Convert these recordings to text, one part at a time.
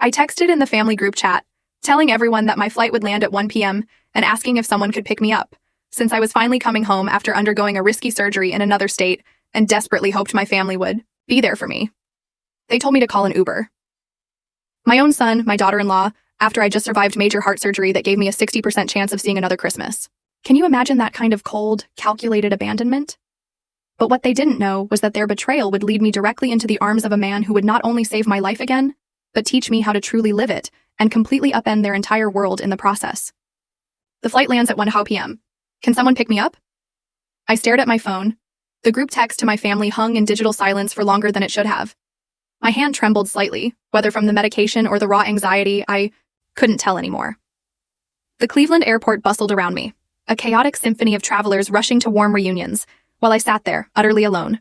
I texted in the family group chat, telling everyone that my flight would land at 1 p.m. and asking if someone could pick me up, since I was finally coming home after undergoing a risky surgery in another state and desperately hoped my family would be there for me. They told me to call an Uber. My own son, my daughter-in-law, after I just survived major heart surgery that gave me a 60% chance of seeing another Christmas. Can you imagine that kind of cold, calculated abandonment? But what they didn't know was that their betrayal would lead me directly into the arms of a man who would not only save my life again, but teach me how to truly live it and completely upend their entire world in the process. The flight lands at 1 p.m. Can someone pick me up? I stared at my phone. The group text to my family hung in digital silence for longer than it should have. My hand trembled slightly, whether from the medication or the raw anxiety, I couldn't tell anymore. The Cleveland airport bustled around me, a chaotic symphony of travelers rushing to warm reunions, while I sat there, utterly alone.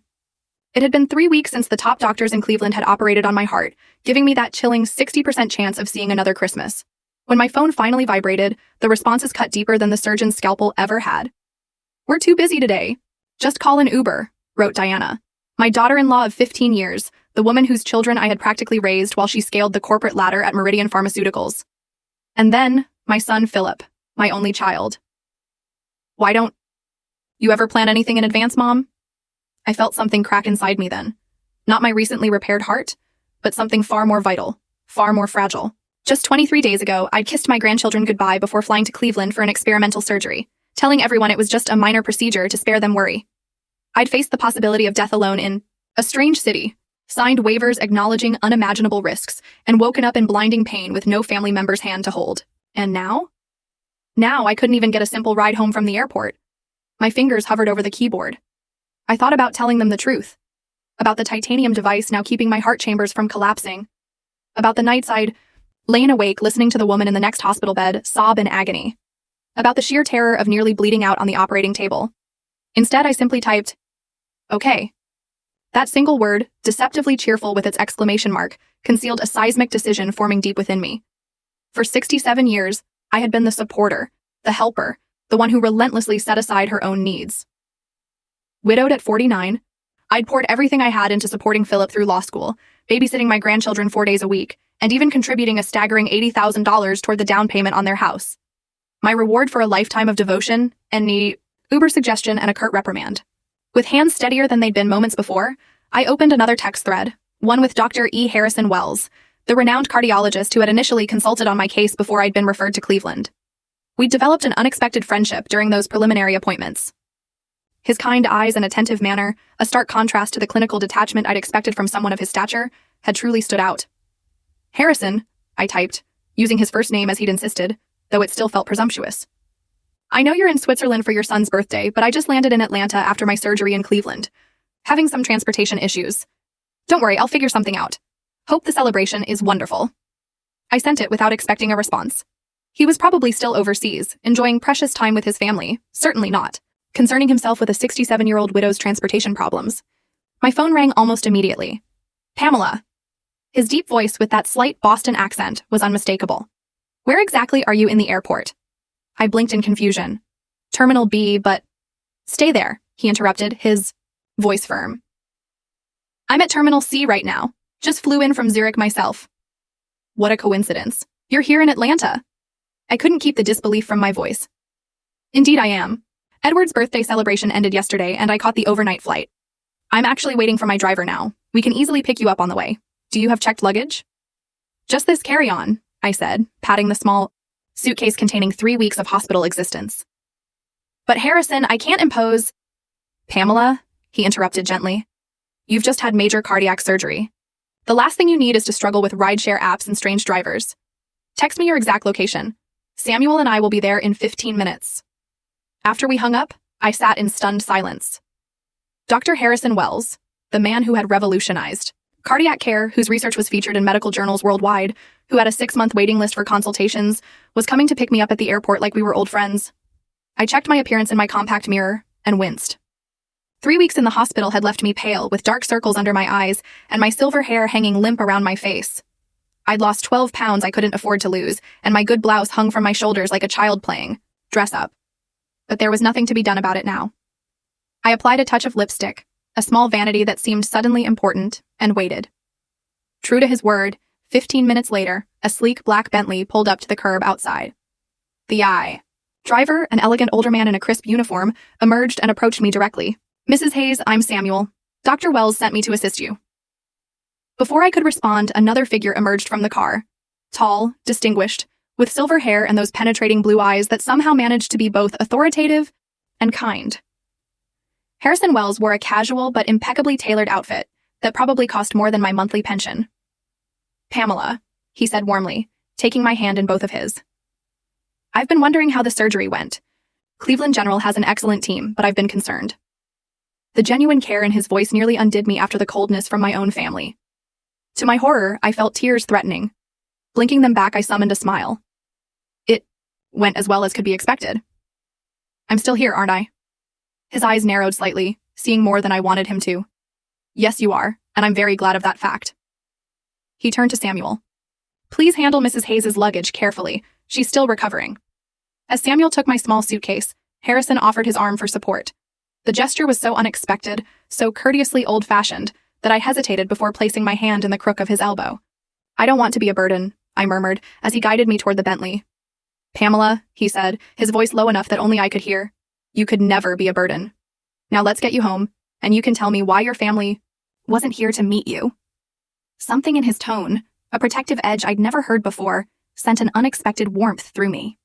It had been 3 weeks since the top doctors in Cleveland had operated on my heart, giving me that chilling 60% chance of seeing another Christmas. When my phone finally vibrated, the responses cut deeper than the surgeon's scalpel ever had. "We're too busy today. Just call an Uber," wrote Diana, my daughter-in-law of 15 years, the woman whose children I had practically raised while she scaled the corporate ladder at Meridian Pharmaceuticals. And then, my son Philip, my only child. "Why don't you ever plan anything in advance, Mom?" I felt something crack inside me then. Not my recently repaired heart, but something far more vital, far more fragile. Just 23 days ago, I'd kissed my grandchildren goodbye before flying to Cleveland for an experimental surgery, telling everyone it was just a minor procedure to spare them worry. I'd faced the possibility of death alone in a strange city, signed waivers acknowledging unimaginable risks, and woken up in blinding pain with no family member's hand to hold. And now? Now I couldn't even get a simple ride home from the airport. My fingers hovered over the keyboard. I thought about telling them the truth. About the titanium device now keeping my heart chambers from collapsing. About the nights I'd lain awake listening to the woman in the next hospital bed sob in agony. About the sheer terror of nearly bleeding out on the operating table. Instead, I simply typed, "Okay." That single word, deceptively cheerful with its exclamation mark, concealed a seismic decision forming deep within me. For 67 years, I had been the supporter, the helper, the one who relentlessly set aside her own needs. Widowed at 49, I'd poured everything I had into supporting Philip through law school, babysitting my grandchildren 4 days a week, and even contributing a staggering $80,000 toward the down payment on their house. My reward for a lifetime of devotion, an Uber suggestion, and a curt reprimand. With hands steadier than they'd been moments before, I opened another text thread, one with Dr. E. Harrison Wells, the renowned cardiologist who had initially consulted on my case before I'd been referred to Cleveland. We'd developed an unexpected friendship during those preliminary appointments. His kind eyes and attentive manner, a stark contrast to the clinical detachment I'd expected from someone of his stature, had truly stood out. "Harrison," I typed, using his first name as he'd insisted, though it still felt presumptuous. "I know you're in Switzerland for your son's birthday, but I just landed in Atlanta after my surgery in Cleveland. Having some transportation issues. Don't worry, I'll figure something out. Hope the celebration is wonderful." I sent it without expecting a response. He was probably still overseas, enjoying precious time with his family, certainly not concerning himself with a 67-year-old widow's transportation problems. My phone rang almost immediately. "Pamela." His deep voice with that slight Boston accent was unmistakable. "Where exactly are you in the airport?" I blinked in confusion. "Terminal B, but—" "Stay there," he interrupted, his voice firm. "I'm at Terminal C right now. Just flew in from Zurich myself." "What a coincidence. You're here in Atlanta." I couldn't keep the disbelief from my voice. "Indeed I am. Edward's birthday celebration ended yesterday and I caught the overnight flight. I'm actually waiting for my driver now. We can easily pick you up on the way. Do you have checked luggage?" "Just this carry-on," I said, patting the small suitcase containing 3 weeks of hospital existence. "But Harrison, I can't impose—" "Pamela," he interrupted gently, "you've just had major cardiac surgery. The last thing you need is to struggle with rideshare apps and strange drivers. Text me your exact location. Samuel and I will be there in 15 minutes. After we hung up, I sat in stunned silence. Dr. Harrison Wells, the man who had revolutionized cardiac care, whose research was featured in medical journals worldwide, who had a 6-month waiting list for consultations, was coming to pick me up at the airport like we were old friends. I checked my appearance in my compact mirror and winced. 3 weeks in the hospital had left me pale, with dark circles under my eyes and my silver hair hanging limp around my face. I'd lost 12 pounds I couldn't afford to lose, and my good blouse hung from my shoulders like a child playing dress up. But there was nothing to be done about it now. I applied a touch of lipstick, a small vanity that seemed suddenly important, and waited. True to his word, 15 minutes later, a sleek black Bentley pulled up to the curb outside. The driver, an elegant older man in a crisp uniform, emerged and approached me directly. "Mrs. Hayes, I'm Samuel. Dr. Wells sent me to assist you." Before I could respond, another figure emerged from the car. Tall, distinguished, with silver hair and those penetrating blue eyes that somehow managed to be both authoritative and kind. Harrison Wells wore a casual but impeccably tailored outfit that probably cost more than my monthly pension. "Pamela," he said warmly, taking my hand in both of his. "I've been wondering how the surgery went. Cleveland General has an excellent team, but I've been concerned." The genuine care in his voice nearly undid me after the coldness from my own family. To my horror, I felt tears threatening. Blinking them back, I summoned a smile. "It went as well as could be expected. I'm still here, aren't I?" His eyes narrowed slightly, seeing more than I wanted him to. "Yes, you are, and I'm very glad of that fact." He turned to Samuel. "Please handle Mrs. Hayes' luggage carefully. She's still recovering." As Samuel took my small suitcase, Harrison offered his arm for support. The gesture was so unexpected, so courteously old-fashioned, that I hesitated before placing my hand in the crook of his elbow. "I don't want to be a burden," I murmured, as he guided me toward the Bentley. "Pamela," he said, his voice low enough that only I could hear, "you could never be a burden. Now let's get you home, and you can tell me why your family wasn't here to meet you." Something in his tone, a protective edge I'd never heard before, sent an unexpected warmth through me.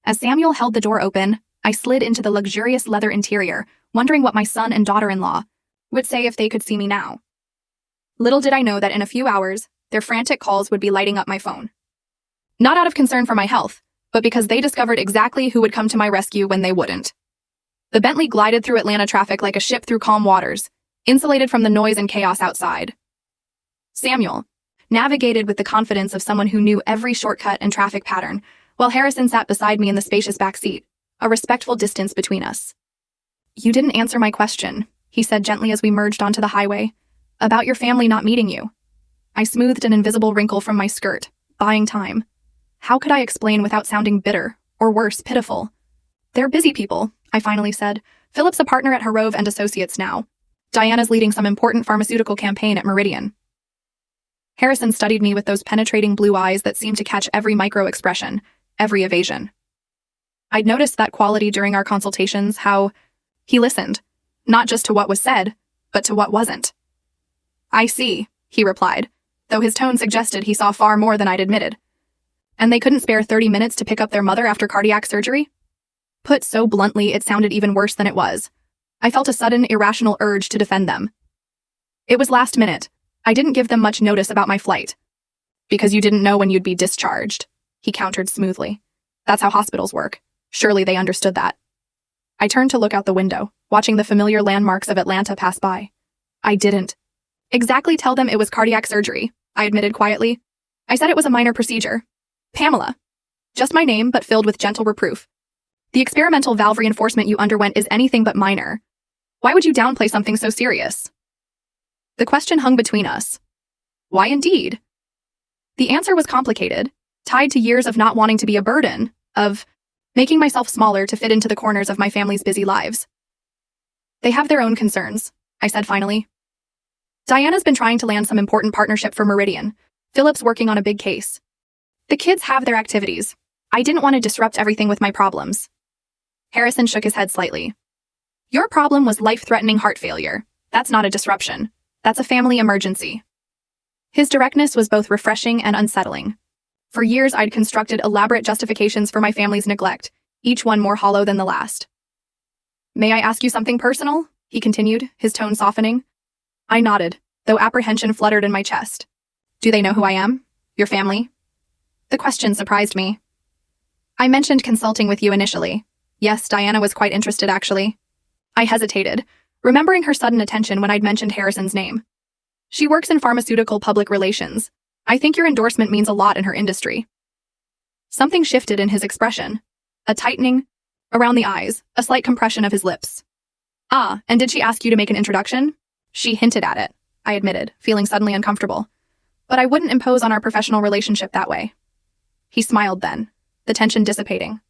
As Samuel held the door open, I slid into the luxurious leather interior, wondering what my son and daughter-in-law would say if they could see me now. Little did I know that in a few hours, their frantic calls would be lighting up my phone. Not out of concern for my health, but because they discovered exactly who would come to my rescue when they wouldn't. The Bentley glided through Atlanta traffic like a ship through calm waters, insulated from the noise and chaos outside. Samuel navigated with the confidence of someone who knew every shortcut and traffic pattern, while Harrison sat beside me in the spacious back seat, a respectful distance between us. "You didn't answer my question," he said gently as we merged onto the highway, "about your family not meeting you." I smoothed an invisible wrinkle from my skirt, buying time. How could I explain without sounding bitter, or worse, pitiful? "They're busy people," I finally said. "Philip's a partner at Harrove and Associates now. Diana's leading some important pharmaceutical campaign at Meridian." Harrison studied me with those penetrating blue eyes that seemed to catch every micro-expression, every evasion. I'd noticed that quality during our consultations, how he listened, not just to what was said, but to what wasn't. "I see," he replied, though his tone suggested he saw far more than I'd admitted. "And they couldn't spare 30 minutes to pick up their mother after cardiac surgery?" Put so bluntly, it sounded even worse than it was. I felt a sudden, irrational urge to defend them. "It was last minute. I didn't give them much notice about my flight." "Because you didn't know when you'd be discharged," he countered smoothly. "That's how hospitals work. Surely they understood that." I turned to look out the window, watching the familiar landmarks of Atlanta pass by. "I didn't exactly tell them it was cardiac surgery," I admitted quietly. "I said it was a minor procedure. Pamela. Just my name, but filled with gentle reproof. The experimental valve reinforcement you underwent is anything but minor. Why would you downplay something so serious?" The question hung between us. Why indeed? The answer was complicated, tied to years of not wanting to be a burden, of making myself smaller to fit into the corners of my family's busy lives. "They have their own concerns," I said finally. "Diana's been trying to land some important partnership for Meridian. Philip's working on a big case. The kids have their activities. I didn't want to disrupt everything with my problems." Harrison shook his head slightly. "Your problem was life-threatening heart failure. That's not a disruption. That's a family emergency." His directness was both refreshing and unsettling. For years, I'd constructed elaborate justifications for my family's neglect, each one more hollow than the last. "May I ask you something personal?" he continued, his tone softening. I nodded, though apprehension fluttered in my chest. "Do they know who I am? Your family?" The question surprised me. "I mentioned consulting with you initially. Yes, Diana was quite interested, actually." I hesitated, remembering her sudden attention when I'd mentioned Harrison's name. "She works in pharmaceutical public relations. I think your endorsement means a lot in her industry." Something shifted in his expression. A tightening around the eyes, a slight compression of his lips. "Ah, and did she ask you to make an introduction?" "She hinted at it," I admitted, feeling suddenly uncomfortable. "But I wouldn't impose on our professional relationship that way." He smiled then, the tension dissipating.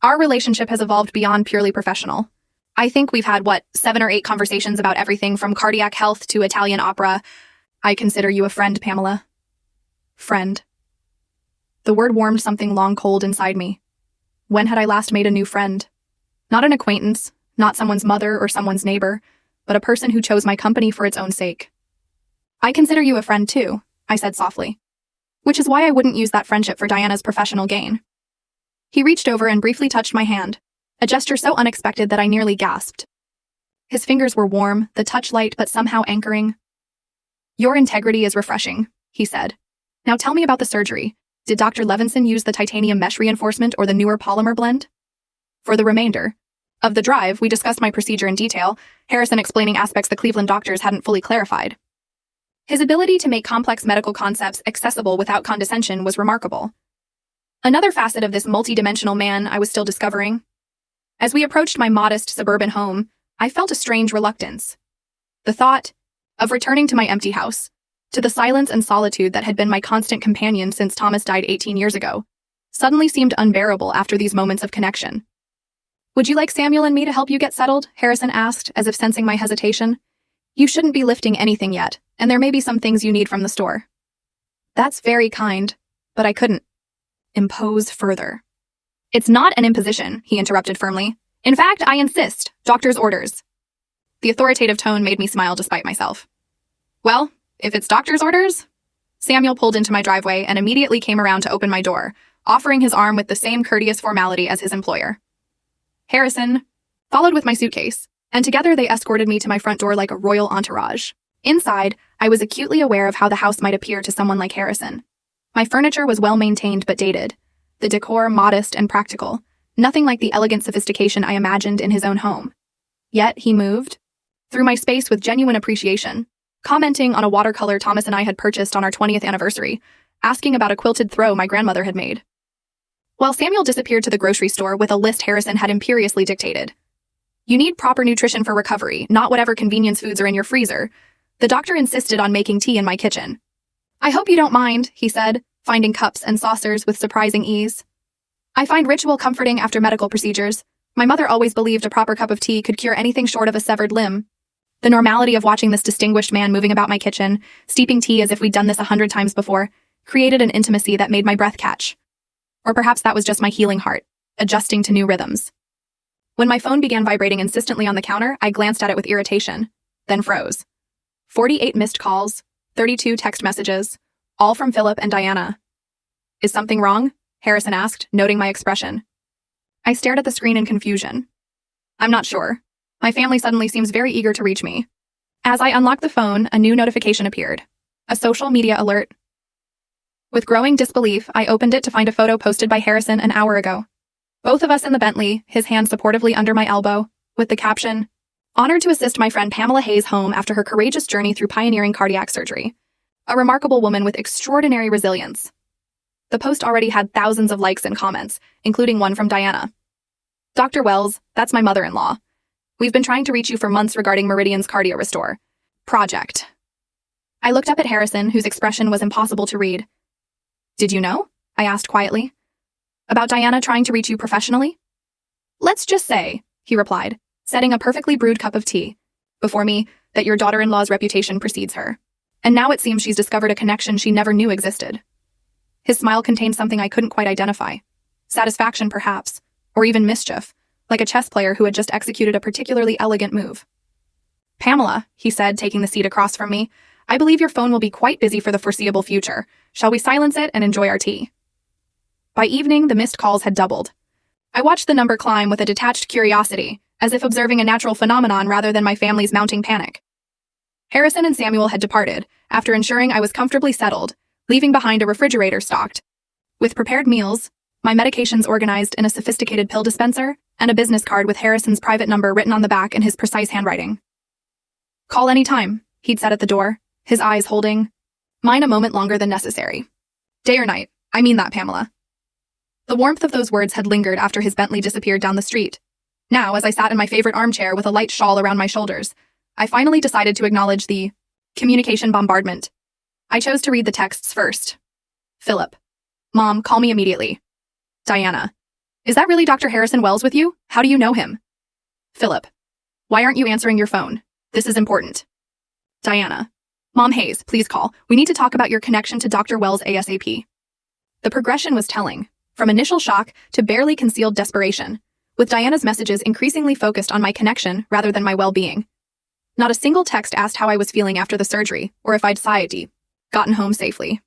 "Our relationship has evolved beyond purely professional. I think we've had, 7 or 8 conversations about everything from cardiac health to Italian opera. I consider you a friend, Pamela." Friend. The word warmed something long cold inside me. When had I last made a new friend? Not an acquaintance, not someone's mother or someone's neighbor, but a person who chose my company for its own sake. I consider you a friend too, I said softly. Which is why I wouldn't use that friendship for Diana's professional gain. He reached over and briefly touched my hand, a gesture so unexpected that I nearly gasped. His fingers were warm, the touch light but somehow anchoring. Your integrity is refreshing, he said. Now tell me about the surgery. Did Dr. Levinson use the titanium mesh reinforcement or the newer polymer blend? For the remainder of the drive, we discussed my procedure in detail, Harrison explaining aspects the Cleveland doctors hadn't fully clarified. His ability to make complex medical concepts accessible without condescension was remarkable. Another facet of this multi-dimensional man I was still discovering. As we approached my modest suburban home, I felt a strange reluctance. The thought of returning to my empty house, to the silence and solitude that had been my constant companion since Thomas died 18 years ago, suddenly seemed unbearable after these moments of connection. Would you like Samuel and me to help you get settled? Harrison asked, as if sensing my hesitation. You shouldn't be lifting anything yet, and there may be some things you need from the store. That's very kind, but I couldn't impose further. It's not an imposition, he interrupted firmly. In fact, I insist. Doctor's orders. The authoritative tone made me smile despite myself. Well, if it's doctor's orders? Samuel pulled into my driveway and immediately came around to open my door, offering his arm with the same courteous formality as his employer. Harrison followed with my suitcase, and together they escorted me to my front door like a royal entourage. Inside, I was acutely aware of how the house might appear to someone like Harrison. My furniture was well-maintained but dated, the decor modest and practical, nothing like the elegant sophistication I imagined in his own home. Yet he moved through my space with genuine appreciation, commenting on a watercolor Thomas and I had purchased on our 20th anniversary, asking about a quilted throw my grandmother had made. While Samuel disappeared to the grocery store with a list Harrison had imperiously dictated. You need proper nutrition for recovery, not whatever convenience foods are in your freezer. The doctor insisted on making tea in my kitchen. I hope you don't mind, he said, finding cups and saucers with surprising ease. I find ritual comforting after medical procedures. My mother always believed a proper cup of tea could cure anything short of a severed limb. The normality of watching this distinguished man moving about my kitchen, steeping tea as if we'd done this 100 times before, created an intimacy that made my breath catch. Or perhaps that was just my healing heart, adjusting to new rhythms. When my phone began vibrating insistently on the counter, I glanced at it with irritation, then froze. 48 missed calls, 32 text messages, all from Philip and Diana. Is something wrong? Harrison asked, noting my expression. I stared at the screen in confusion. I'm not sure. My family suddenly seems very eager to reach me. As I unlocked the phone, a new notification appeared. A social media alert. With growing disbelief, I opened it to find a photo posted by Harrison an hour ago. Both of us in the Bentley, his hand supportively under my elbow, with the caption, "Honored to assist my friend Pamela Hayes home after her courageous journey through pioneering cardiac surgery. A remarkable woman with extraordinary resilience." The post already had thousands of likes and comments, including one from Diana. Dr. Wells, that's my mother-in-law. We've been trying to reach you for months regarding Meridian's Cardio Restore project. I looked up at Harrison, whose expression was impossible to read. Did you know? I asked quietly. About Diana trying to reach you professionally? Let's just say, he replied, setting a perfectly brewed cup of tea before me, that your daughter-in-law's reputation precedes her. And now it seems she's discovered a connection she never knew existed. His smile contained something I couldn't quite identify. Satisfaction, perhaps, or even mischief, like a chess player who had just executed a particularly elegant move. Pamela, he said, taking the seat across from me, I believe your phone will be quite busy for the foreseeable future. Shall we silence it and enjoy our tea? By evening, the missed calls had doubled. I watched the number climb with a detached curiosity, as if observing a natural phenomenon rather than my family's mounting panic. Harrison and Samuel had departed, after ensuring I was comfortably settled, leaving behind a refrigerator stocked with prepared meals, my medications organized in a sophisticated pill dispenser, and a business card with Harrison's private number written on the back in his precise handwriting. Call any time, he'd said at the door, his eyes holding mine a moment longer than necessary. Day or night, I mean that, Pamela. The warmth of those words had lingered after his Bentley disappeared down the street. Now, as I sat in my favorite armchair with a light shawl around my shoulders, I finally decided to acknowledge the communication bombardment. I chose to read the texts first. Philip. Mom, call me immediately. Diana. Is that really Dr. Harrison Wells with you? How do you know him? Philip. Why aren't you answering your phone? This is important. Diana. Mom Hayes, please call. We need to talk about your connection to Dr. Wells ASAP. The progression was telling, from initial shock to barely concealed desperation, with Diana's messages increasingly focused on my connection rather than my well-being. Not a single text asked how I was feeling after the surgery or if I'd gotten home safely.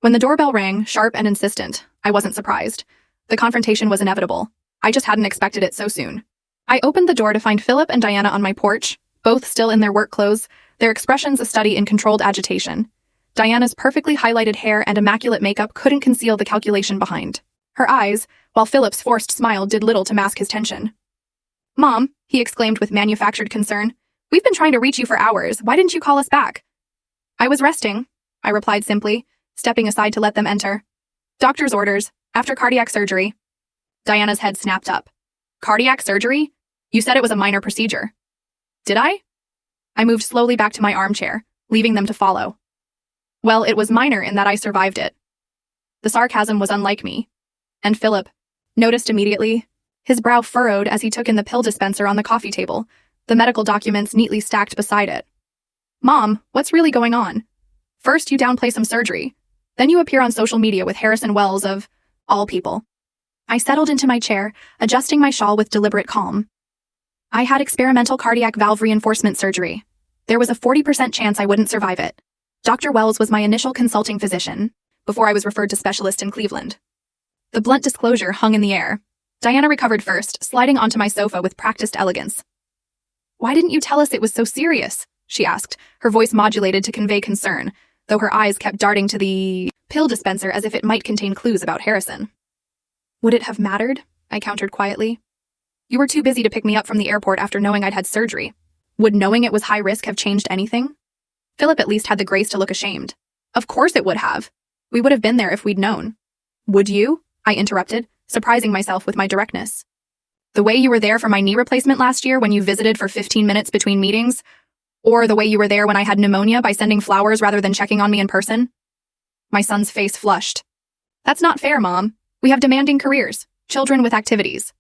When the doorbell rang, sharp and insistent, I wasn't surprised. The confrontation was inevitable. I just hadn't expected it so soon. I opened the door to find Philip and Diana on my porch, both still in their work clothes, their expressions a study in controlled agitation. Diana's perfectly highlighted hair and immaculate makeup couldn't conceal the calculation behind her eyes, while Philip's forced smile did little to mask his tension. "Mom," he exclaimed with manufactured concern, "we've been trying to reach you for hours. Why didn't you call us back?" "I was resting," I replied simply, stepping aside to let them enter. "Doctor's orders, after cardiac surgery." Diana's head snapped up. "Cardiac surgery? You said it was a minor procedure." "Did I?" I moved slowly back to my armchair, leaving them to follow. "Well, it was minor in that I survived it." The sarcasm was unlike me, and Philip noticed immediately. His brow furrowed as he took in the pill dispenser on the coffee table, the medical documents neatly stacked beside it. "Mom, what's really going on? First you downplay some surgery, then you appear on social media with Harrison Wells of all people." I settled into my chair, adjusting my shawl with deliberate calm. "I had experimental cardiac valve reinforcement surgery. There was a 40% chance I wouldn't survive it. Dr. Wells was my initial consulting physician, before I was referred to specialist in Cleveland." The blunt disclosure hung in the air. Diana recovered first, sliding onto my sofa with practiced elegance. "Why didn't you tell us it was so serious?" she asked, her voice modulated to convey concern, though her eyes kept darting to the pill dispenser as if it might contain clues about Harrison. "Would it have mattered?" I countered quietly. "You were too busy to pick me up from the airport after knowing I'd had surgery. Would knowing it was high risk have changed anything?" Philip at least had the grace to look ashamed. "Of course it would have. We would have been there if we'd known." "Would you?" I interrupted, surprising myself with my directness. "The way you were there for my knee replacement last year when you visited for 15 minutes between meetings? Or the way you were there when I had pneumonia by sending flowers rather than checking on me in person?" My son's face flushed. "That's not fair, Mom. We have demanding careers, children with activities."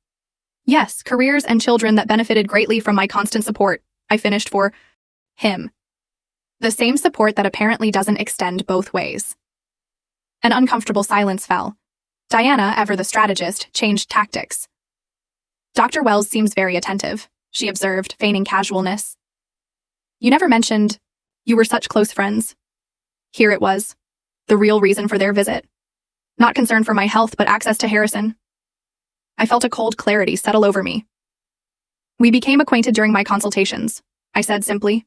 "Yes, careers and children that benefited greatly from my constant support," I finished for him. The same support that apparently doesn't extend both ways. An uncomfortable silence fell. Diana, ever the strategist, changed tactics. "Dr. Wells seems very attentive," she observed, feigning casualness. "You never mentioned you were such close friends." Here it was, the real reason for their visit. Not concern for my health, but access to Harrison. I felt a cold clarity settle over me. "We became acquainted during my consultations," I said simply.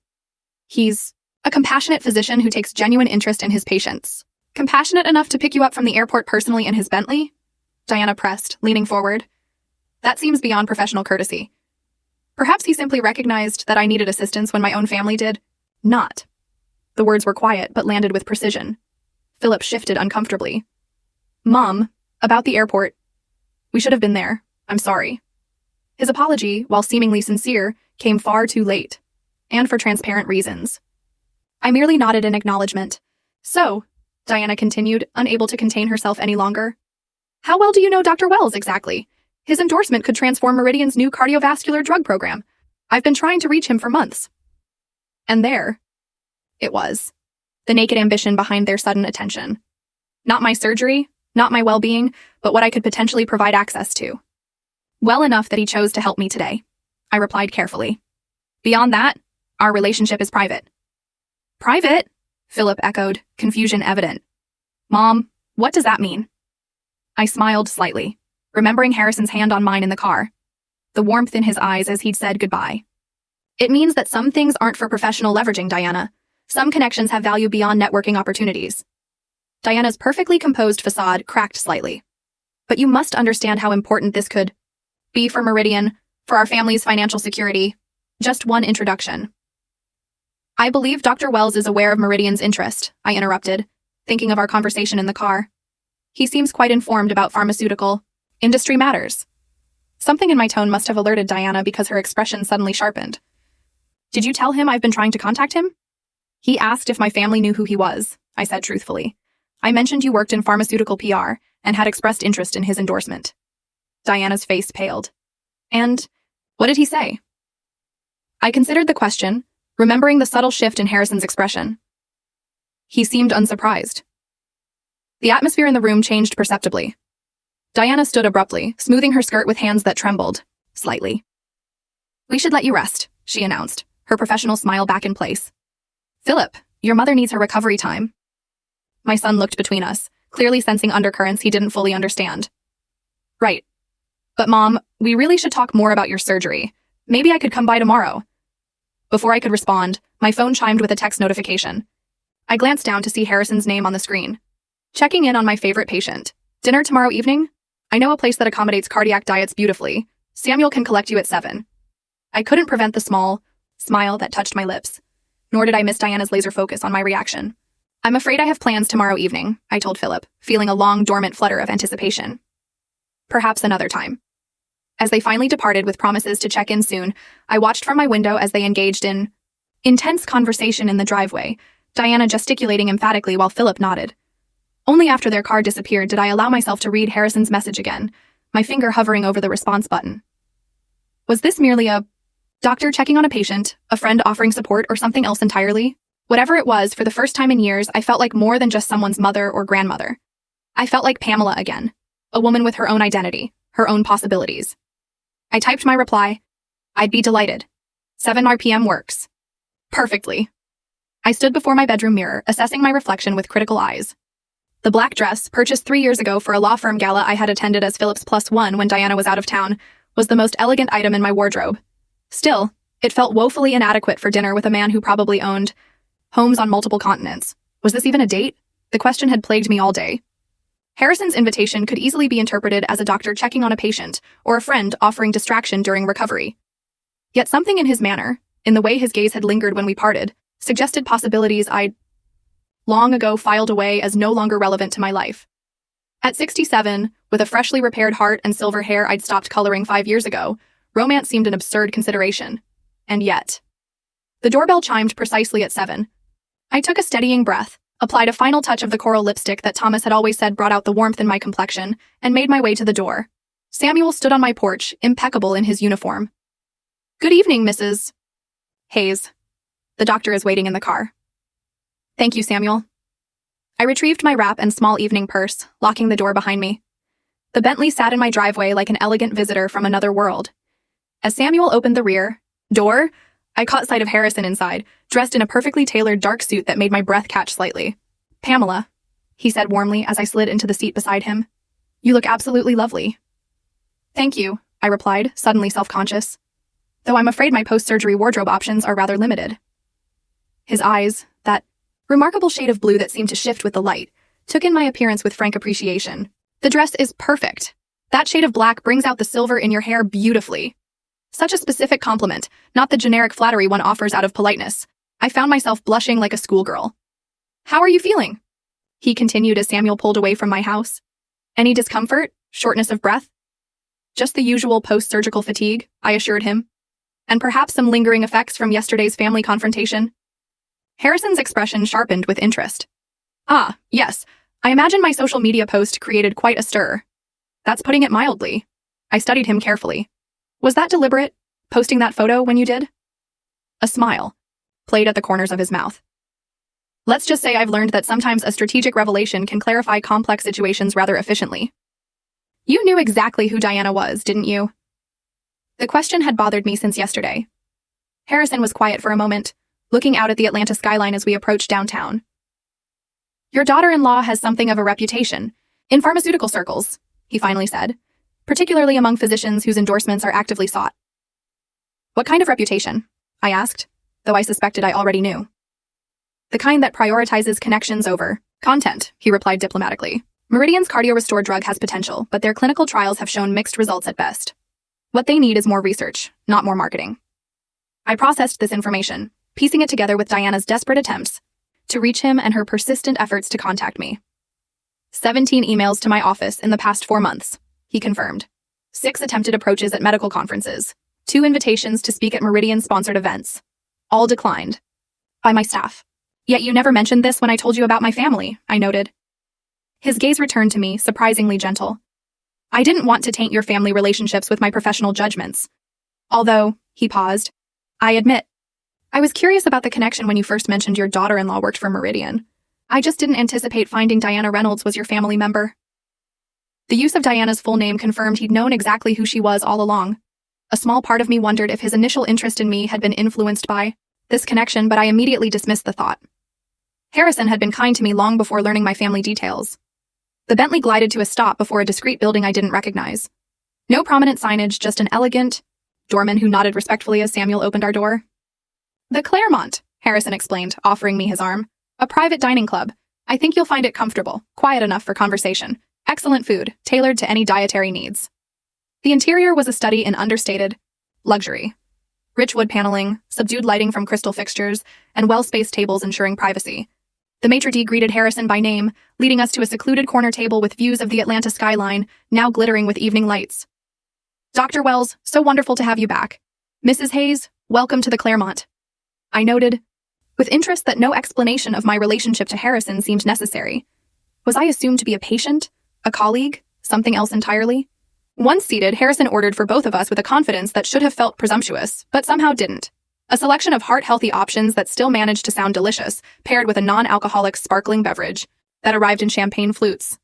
"He's a compassionate physician who takes genuine interest in his patients. Compassionate enough to pick you up from the airport personally in his Bentley?" Diana pressed, leaning forward. "That seems beyond professional courtesy. Perhaps he simply recognized that I needed assistance when my own family did not." The words were quiet, but landed with precision. Philip shifted uncomfortably. "Mom, about the airport. We should have been there. I'm sorry." His apology, while seemingly sincere, came far too late, and for transparent reasons. I merely nodded in acknowledgement. "So," Diana continued, unable to contain herself any longer, "how well do you know Dr. Wells exactly? His endorsement could transform Meridian's new cardiovascular drug program. I've been trying to reach him for months." And there it was, the naked ambition behind their sudden attention. Not my surgery, not my well-being, but what I could potentially provide access to. "Well enough that he chose to help me today," I replied carefully. "Beyond that, our relationship is private." "Private?" Philip echoed, confusion evident. "Mom, what does that mean?" I smiled slightly, remembering Harrison's hand on mine in the car, the warmth in his eyes as he'd said goodbye. "It means that some things aren't for professional leveraging, Diana. Some connections have value beyond networking opportunities." Diana's perfectly composed facade cracked slightly. "But you must understand how important this could be for Meridian, for our family's financial security. Just one introduction." "I believe Dr. Wells is aware of Meridian's interest," I interrupted, thinking of our conversation in the car. "He seems quite informed about pharmaceutical industry matters." Something in my tone must have alerted Diana because her expression suddenly sharpened. "Did you tell him I've been trying to contact him?" "He asked if my family knew who he was," I said truthfully. "I mentioned you worked in pharmaceutical PR and had expressed interest in his endorsement." Diana's face paled. "And what did he say?" I considered the question, remembering the subtle shift in Harrison's expression. He seemed unsurprised. The atmosphere in the room changed perceptibly. Diana stood abruptly, smoothing her skirt with hands that trembled, slightly. "We should let you rest," she announced, her professional smile back in place. "Philip, your mother needs her recovery time." My son looked between us, clearly sensing undercurrents he didn't fully understand. "Right. But Mom, we really should talk more about your surgery. Maybe I could come by tomorrow." Before I could respond, my phone chimed with a text notification. I glanced down to see Harrison's name on the screen. "Checking in on my favorite patient. Dinner tomorrow evening? I know a place that accommodates cardiac diets beautifully. Samuel can collect you at 7. I couldn't prevent the small smile that touched my lips, nor did I miss Diana's laser focus on my reaction. "I'm afraid I have plans tomorrow evening," I told Philip, feeling a long, dormant flutter of anticipation. "Perhaps another time." As they finally departed with promises to check in soon, I watched from my window as they engaged in intense conversation in the driveway, Diana gesticulating emphatically while Philip nodded. Only after their car disappeared did I allow myself to read Harrison's message again, my finger hovering over the response button. Was this merely a doctor checking on a patient, a friend offering support, or something else entirely? Whatever it was, for the first time in years, I felt like more than just someone's mother or grandmother. I felt like Pamela again, a woman with her own identity, her own possibilities. I typed my reply. "I'd be delighted. 7 RPM works. Perfectly." I stood before my bedroom mirror, assessing my reflection with critical eyes. The black dress, purchased 3 years ago for a law firm gala I had attended as Philip's +1 when Diana was out of town, was the most elegant item in my wardrobe. Still, it felt woefully inadequate for dinner with a man who probably owned homes on multiple continents. Was this even a date? The question had plagued me all day. Harrison's invitation could easily be interpreted as a doctor checking on a patient, or a friend offering distraction during recovery. Yet something in his manner, in the way his gaze had lingered when we parted, suggested possibilities I'd long ago filed away as no longer relevant to my life. At 67, with a freshly repaired heart and silver hair I'd stopped coloring 5 years ago, romance seemed an absurd consideration. And yet. The doorbell chimed precisely at 7. I took a steadying breath, applied a final touch of the coral lipstick that Thomas had always said brought out the warmth in my complexion, and made my way to the door. Samuel stood on my porch, impeccable in his uniform. "Good evening, Mrs. Hayes. The doctor is waiting in the car." "Thank you, Samuel." I retrieved my wrap and small evening purse, locking the door behind me. The Bentley sat in my driveway like an elegant visitor from another world. As Samuel opened the rear door, I caught sight of Harrison inside, dressed in a perfectly tailored dark suit that made my breath catch slightly. "Pamela," he said warmly as I slid into the seat beside him. "You look absolutely lovely." "Thank you," I replied, suddenly self-conscious. Though I'm afraid my post-surgery wardrobe options are rather limited. His eyes, that remarkable shade of blue that seemed to shift with the light, took in my appearance with frank appreciation. "The dress is perfect. That shade of black brings out the silver in your hair beautifully." Such a specific compliment, not the generic flattery one offers out of politeness. I found myself blushing like a schoolgirl. "How are you feeling?" he continued as Samuel pulled away from my house. "Any discomfort? Shortness of breath?" "Just the usual post-surgical fatigue," I assured him. "And perhaps some lingering effects from yesterday's family confrontation." Harrison's expression sharpened with interest. "Ah, yes. I imagine my social media post created quite a stir." "That's putting it mildly." I studied him carefully. "Was that deliberate, posting that photo when you did?" A smile played at the corners of his mouth. "Let's just say I've learned that sometimes a strategic revelation can clarify complex situations rather efficiently." "You knew exactly who Diana was, didn't you?" The question had bothered me since yesterday. Harrison was quiet for a moment, looking out at the Atlanta skyline as we approached downtown. "Your daughter-in-law has something of a reputation in pharmaceutical circles," he finally said, "particularly among physicians whose endorsements are actively sought." "What kind of reputation?" I asked, though I suspected I already knew. "The kind that prioritizes connections over content," he replied diplomatically. "Meridian's cardio-restore drug has potential, but their clinical trials have shown mixed results at best. What they need is more research, not more marketing." I processed this information, piecing it together with Diana's desperate attempts to reach him and her persistent efforts to contact me. 17 emails to my office in the past 4 months, he confirmed. 6 attempted approaches at medical conferences. 2 invitations to speak at Meridian-sponsored events. All declined. By my staff. "Yet you never mentioned this when I told you about my family," I noted. His gaze returned to me, surprisingly gentle. "I didn't want to taint your family relationships with my professional judgments. Although," he paused, "I admit, I was curious about the connection when you first mentioned your daughter-in-law worked for Meridian. I just didn't anticipate finding Diana Reynolds was your family member. The use of Diana's full name confirmed he'd known exactly who she was all along. A small part of me wondered if his initial interest in me had been influenced by this connection, but I immediately dismissed the thought. Harrison had been kind to me long before learning my family details. The Bentley glided to a stop before a discreet building I didn't recognize. No prominent signage, just an elegant doorman who nodded respectfully as Samuel opened our door. The Claremont, Harrison explained, offering me his arm. A private dining club. I think you'll find it comfortable, quiet enough for conversation. Excellent food, tailored to any dietary needs. The interior was a study in understated luxury. Rich wood paneling, subdued lighting from crystal fixtures, and well-spaced tables ensuring privacy. The maitre d' greeted Harrison by name, leading us to a secluded corner table with views of the Atlanta skyline, now glittering with evening lights. Dr. Wells, so wonderful to have you back. Mrs. Hayes, welcome to the Claremont. I noted, with interest, that no explanation of my relationship to Harrison seemed necessary. Was I assumed to be a patient? A colleague? Something else entirely? Once seated, Harrison ordered for both of us with a confidence that should have felt presumptuous, but somehow didn't. A selection of heart-healthy options that still managed to sound delicious, paired with a non-alcoholic sparkling beverage that arrived in champagne flutes.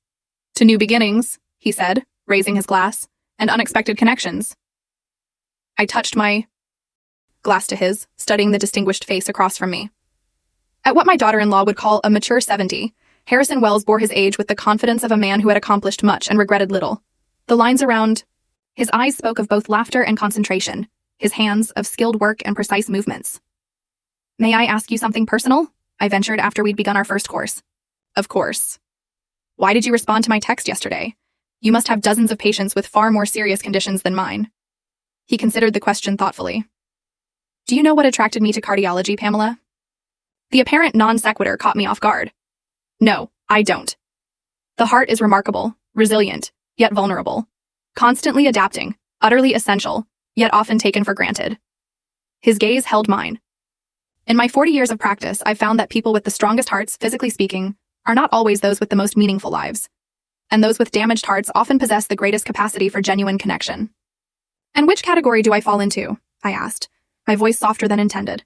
To new beginnings, he said, raising his glass, and unexpected connections. I touched my glass to his, studying the distinguished face across from me. At what my daughter-in-law would call a mature 70, Harrison Wells bore his age with the confidence of a man who had accomplished much and regretted little. The lines around his eyes spoke of both laughter and concentration, his hands of skilled work and precise movements. May I ask you something personal? I ventured after we'd begun our first course. Of course. Why did you respond to my text yesterday? You must have dozens of patients with far more serious conditions than mine. He considered the question thoughtfully. Do you know what attracted me to cardiology, Pamela? The apparent non sequitur caught me off guard. No, I don't. The heart is remarkable, resilient, yet vulnerable. Constantly adapting, utterly essential, yet often taken for granted. His gaze held mine. In my 40 years of practice, I've found that people with the strongest hearts, physically speaking, are not always those with the most meaningful lives. And those with damaged hearts often possess the greatest capacity for genuine connection. And which category do I fall into? I asked, my voice softer than intended.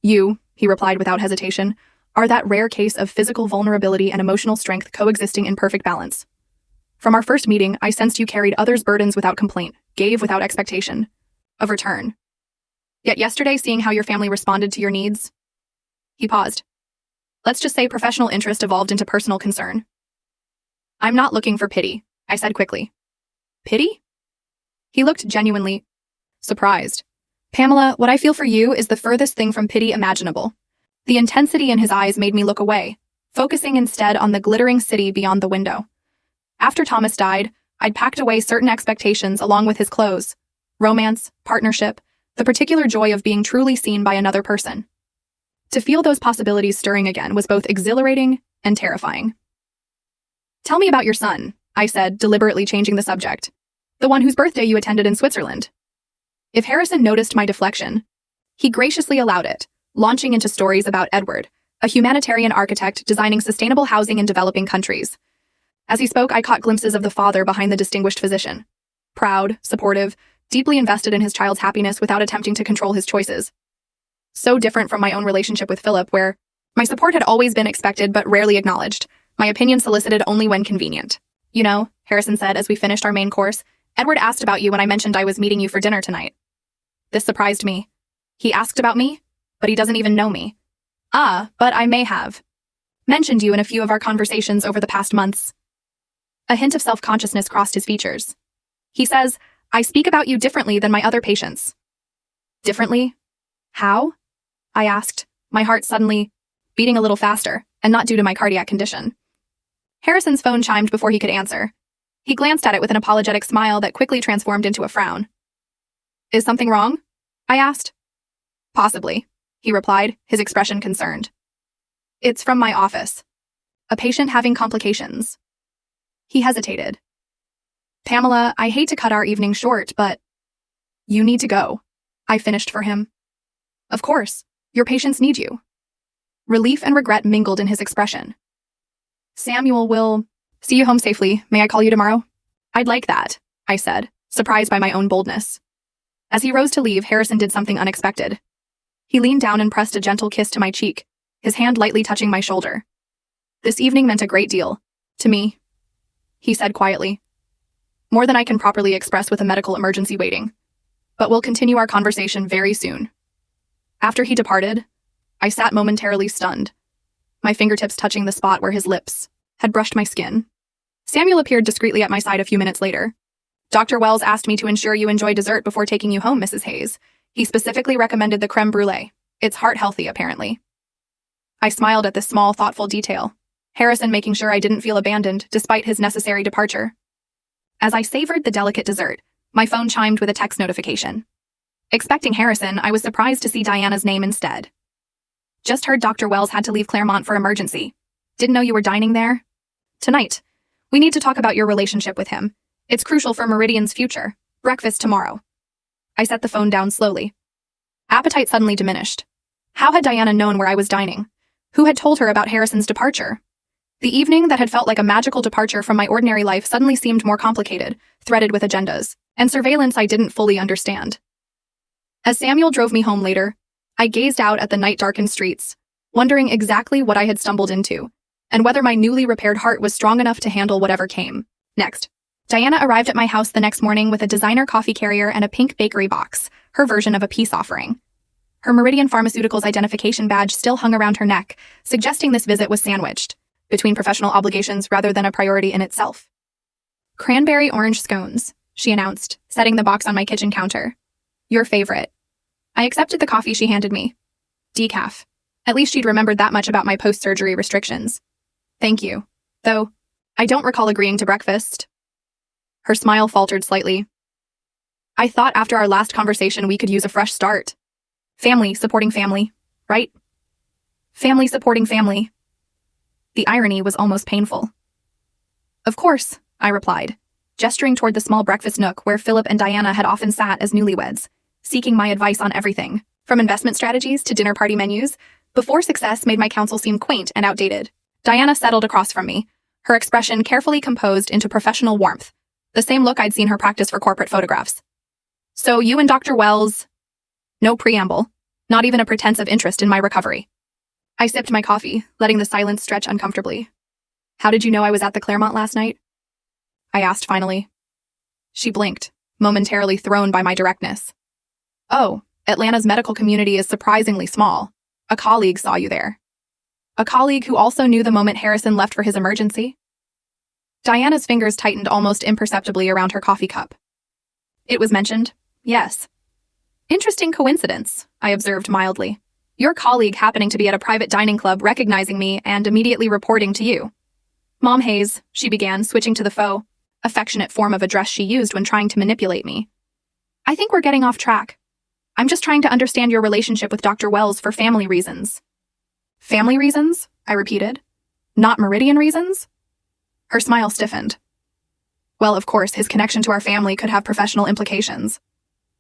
You, he replied without hesitation, are that rare case of physical vulnerability and emotional strength coexisting in perfect balance. From our first meeting, I sensed you carried others' burdens without complaint, gave without expectation of return. Yet yesterday, seeing how your family responded to your needs, he paused. Let's just say professional interest evolved into personal concern. I'm not looking for pity, I said quickly. Pity? He looked genuinely surprised. Pamela, what I feel for you is the furthest thing from pity imaginable. The intensity in his eyes made me look away, focusing instead on the glittering city beyond the window. After Thomas died, I'd packed away certain expectations along with his clothes. Romance, partnership, the particular joy of being truly seen by another person. To feel those possibilities stirring again was both exhilarating and terrifying. Tell me about your son, I said, deliberately changing the subject. The one whose birthday you attended in Switzerland. If Harrison noticed my deflection, he graciously allowed it, launching into stories about Edward, a humanitarian architect designing sustainable housing in developing countries. As he spoke, I caught glimpses of the father behind the distinguished physician. Proud, supportive, deeply invested in his child's happiness without attempting to control his choices. So different from my own relationship with Philip, where my support had always been expected but rarely acknowledged, my opinion solicited only when convenient. You know, Harrison said as we finished our main course, Edward asked about you when I mentioned I was meeting you for dinner tonight. This surprised me. He asked about me, but he doesn't even know me. But I may have mentioned you in a few of our conversations over the past months. A hint of self-consciousness crossed his features. He says, I speak about you differently than my other patients. Differently? How? I asked, my heart suddenly beating a little faster, and not due to my cardiac condition. Harrison's phone chimed before he could answer. He glanced at it with an apologetic smile that quickly transformed into a frown. Is something wrong? I asked. Possibly, he replied, his expression concerned. It's from my office. A patient having complications. He hesitated. Pamela, I hate to cut our evening short, but you need to go. I finished for him. Of course, your patients need you. Relief and regret mingled in his expression. Samuel will see you home safely. May I call you tomorrow? I'd like that, I said, surprised by my own boldness. As he rose to leave, Harrison did something unexpected. He leaned down and pressed a gentle kiss to my cheek, his hand lightly touching my shoulder. This evening meant a great deal. To me, he said quietly. More than I can properly express with a medical emergency waiting. But we'll continue our conversation very soon. After he departed, I sat momentarily stunned, my fingertips touching the spot where his lips had brushed my skin. Samuel appeared discreetly at my side a few minutes later. Dr. Wells asked me to ensure you enjoy dessert before taking you home, Mrs. Hayes. He specifically recommended the creme brulee. It's heart-healthy, apparently. I smiled at this small, thoughtful detail, Harrison making sure I didn't feel abandoned despite his necessary departure. As I savored the delicate dessert, my phone chimed with a text notification. Expecting Harrison, I was surprised to see Diana's name instead. Just heard Dr. Wells had to leave Claremont for emergency. Didn't know you were dining there? Tonight. We need to talk about your relationship with him. It's crucial for Meridian's future. Breakfast tomorrow. I set the phone down slowly. Appetite suddenly diminished. How had Diana known where I was dining? Who had told her about Harrison's departure? The evening that had felt like a magical departure from my ordinary life suddenly seemed more complicated, threaded with agendas, and surveillance I didn't fully understand. As Samuel drove me home later, I gazed out at the night-darkened streets, wondering exactly what I had stumbled into, and whether my newly repaired heart was strong enough to handle whatever came next. Diana arrived at my house the next morning with a designer coffee carrier and a pink bakery box, her version of a peace offering. Her Meridian Pharmaceuticals identification badge still hung around her neck, suggesting this visit was sandwiched between professional obligations rather than a priority in itself. Cranberry orange scones, she announced, setting the box on my kitchen counter. Your favorite. I accepted the coffee she handed me. Decaf. At least she'd remembered that much about my post-surgery restrictions. Thank you. Though, I don't recall agreeing to breakfast. Her smile faltered slightly. I thought after our last conversation we could use a fresh start. Family supporting family, right? Family supporting family. The irony was almost painful. Of course, I replied, gesturing toward the small breakfast nook where Philip and Diana had often sat as newlyweds, seeking my advice on everything, from investment strategies to dinner party menus, before success made my counsel seem quaint and outdated. Diana settled across from me, her expression carefully composed into professional warmth, the same look I'd seen her practice for corporate photographs. So you and Dr. Wells... No preamble, not even a pretense of interest in my recovery. I sipped my coffee, letting the silence stretch uncomfortably. How did you know I was at the Claremont last night? I asked finally. She blinked, momentarily thrown by my directness. Oh, Atlanta's medical community is surprisingly small. A colleague saw you there. A colleague who also knew the moment Harrison left for his emergency? Diana's fingers tightened almost imperceptibly around her coffee cup. It was mentioned, yes. Interesting coincidence, I observed mildly. Your colleague happening to be at a private dining club recognizing me and immediately reporting to you. Mom Hayes, she began, switching to the faux, affectionate form of address she used when trying to manipulate me. I think we're getting off track. I'm just trying to understand your relationship with Dr. Wells for family reasons. Family reasons? I repeated. Not Meridian reasons? Her smile stiffened. Well, of course, his connection to our family could have professional implications.